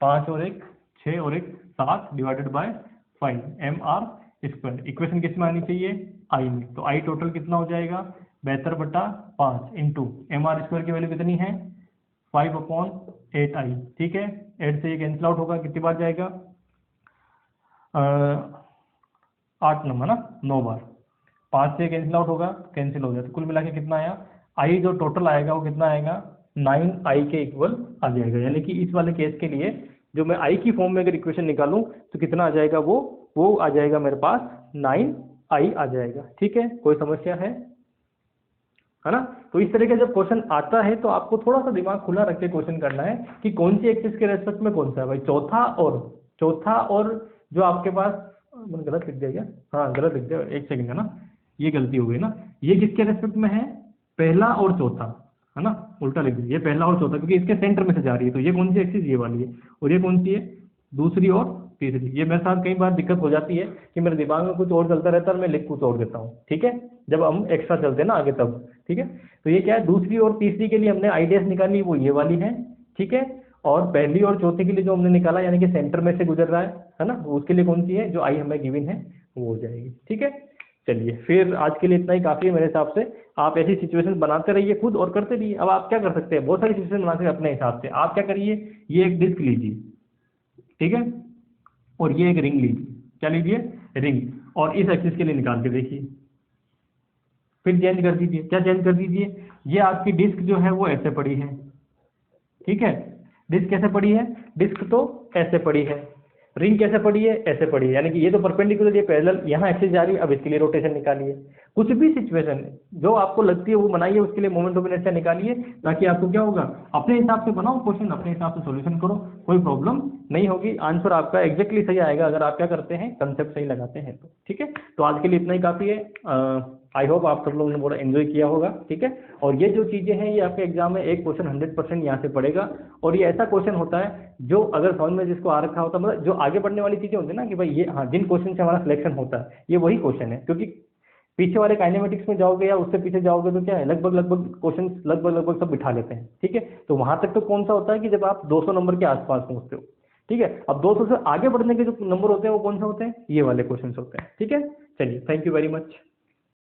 5 और 1 6 और 1 7 डिवाइडेड बाय 5 mr²। इक्वेशन किस में आनी चाहिए, आई में, तो आई टोटल कितना हो जाएगा 72/5 इंटू mr² की वैल्यू कितनी है 5/8i। ठीक है, 8 से ये कैंसिल आउट होगा, कितनी बार जाएगा 8 नंबर ना, 9 बार, 5 से कैंसिल आउट होगा, कैंसिल हो गया, तो कुल मिला के कितना आया, आई जो टोटल आएगा वो कितना आएगा 9i के इक्वल आ जाएगा। यानी कि इस वाले केस के लिए जो मैं आई की फॉर्म में अगर इक्वेशन निकालूं तो कितना आ जाएगा, वो आ जाएगा मेरे पास 9i आ जाएगा। ठीक है, कोई समस्या है ना। तो इस तरह का जब क्वेश्चन आता है तो आपको थोड़ा सा दिमाग खुला रख के क्वेश्चन करना है कि कौन सी एक्सिस के रेस्पेक्ट में कौन सा है भाई, चौथा और जो आपके पास, मैंने गलत लिख दिया क्या, हाँ गलत लिख दिया, एक सेकंड है ना, ये गलती हो गई ना, ये किसके रेस्पेक्ट में है, पहला और चौथा है ना, उल्टा लिख दीजिए, ये पहला और चौथा, क्योंकि इसके सेंटर में से जा रही है, तो ये कौन सी एक्सिस, ये वाली है, और ये कौन सी है, दूसरी और तीसरी। ये मेरे साथ कई बार दिक्कत हो जाती है कि मेरे दिमाग में कुछ और चलता रहता है और मैं लिख कुछ और देता हूँ। ठीक है, जब हम एक्स्ट्रा चलते हैं ना आगे तब। ठीक है, तो ये क्या है, दूसरी और तीसरी के लिए हमने आई डैश निकाली, वो ये वाली है। ठीक है, और पहली और चौथी के लिए जो हमने निकाला यानी कि सेंटर में से गुजर रहा है ना, उसके लिए कौन सी है, जो आई हमें गिवन है वो हो जाएगी। ठीक है, चलिए फिर आज के लिए इतना ही काफ़ी है मेरे हिसाब से। आप ऐसी सिचुएशन बनाते रहिए खुद और करते रहिए। अब आप क्या कर सकते हैं, बहुत सारी सिचुएशन बना सकते हैं अपने हिसाब से। आप क्या करिए, ये एक डिस्क लीजिए, ठीक है, और ये एक रिंग लीजिए, क्या लीजिए, रिंग, और इस एक्सिस के लिए निकाल के देखिए, फिर चेंज कर दीजिए। क्या चेंज कर दीजिए, ये आपकी डिस्क जो है वो ऐसे पड़ी है। ठीक है, डिस्क कैसे पड़ी है, डिस्क तो ऐसे पड़ी है, रिंग कैसे पड़ी है, ऐसे पड़ी है, यानी कि ये तो परपेंडिकुलर, ये पैरेलल, यहाँ एक्सिस जा रही है। अब इसके लिए रोटेशन निकालिए, कुछ भी सिचुएशन जो आपको लगती है वो बनाइए, उसके लिए मोमेंट ऑफ इनर्शिया निकालिए, ताकि आपको क्या होगा, अपने हिसाब से बनाओ क्वेश्चन, अपने हिसाब से सॉल्यूशन करो, कोई प्रॉब्लम नहीं होगी, आंसर आपका एग्जैक्टली सही आएगा अगर आप क्या करते हैं, कंसेप्ट सही लगाते हैं तो। ठीक है, तो आज के लिए इतना ही काफ़ी है। आई होप आप सब लोगों ने बड़ा एंजॉय किया होगा। ठीक है, और ये जो चीज़ें हैं ये आपके एग्जाम में एक क्वेश्चन 100% यहाँ से पड़ेगा, और ये ऐसा क्वेश्चन होता है जो अगर समझ में जिसको आ रखा होता है, मतलब जो आगे बढ़ने वाली चीज़ें होती है ना कि भाई ये हाँ जिन क्वेश्चन से हमारा सिलेक्शन होता है ये वही क्वेश्चन है, क्योंकि पीछे वाले काइनेमेटिक्स में जाओगे या उससे पीछे जाओगे तो क्या है, लगभग लगभग क्वेश्चन लगभग सब बिठा लेते हैं। ठीक है, तो वहां तक तो कौन सा होता है कि जब आप 200 नंबर के आसपास पहुंचते हो। ठीक है, अब 200 से आगे बढ़ने के जो नंबर होते हैं वो कौन से होते हैं, ये वाले क्वेश्चन होते हैं। ठीक है, चलिए, थैंक यू वेरी मच।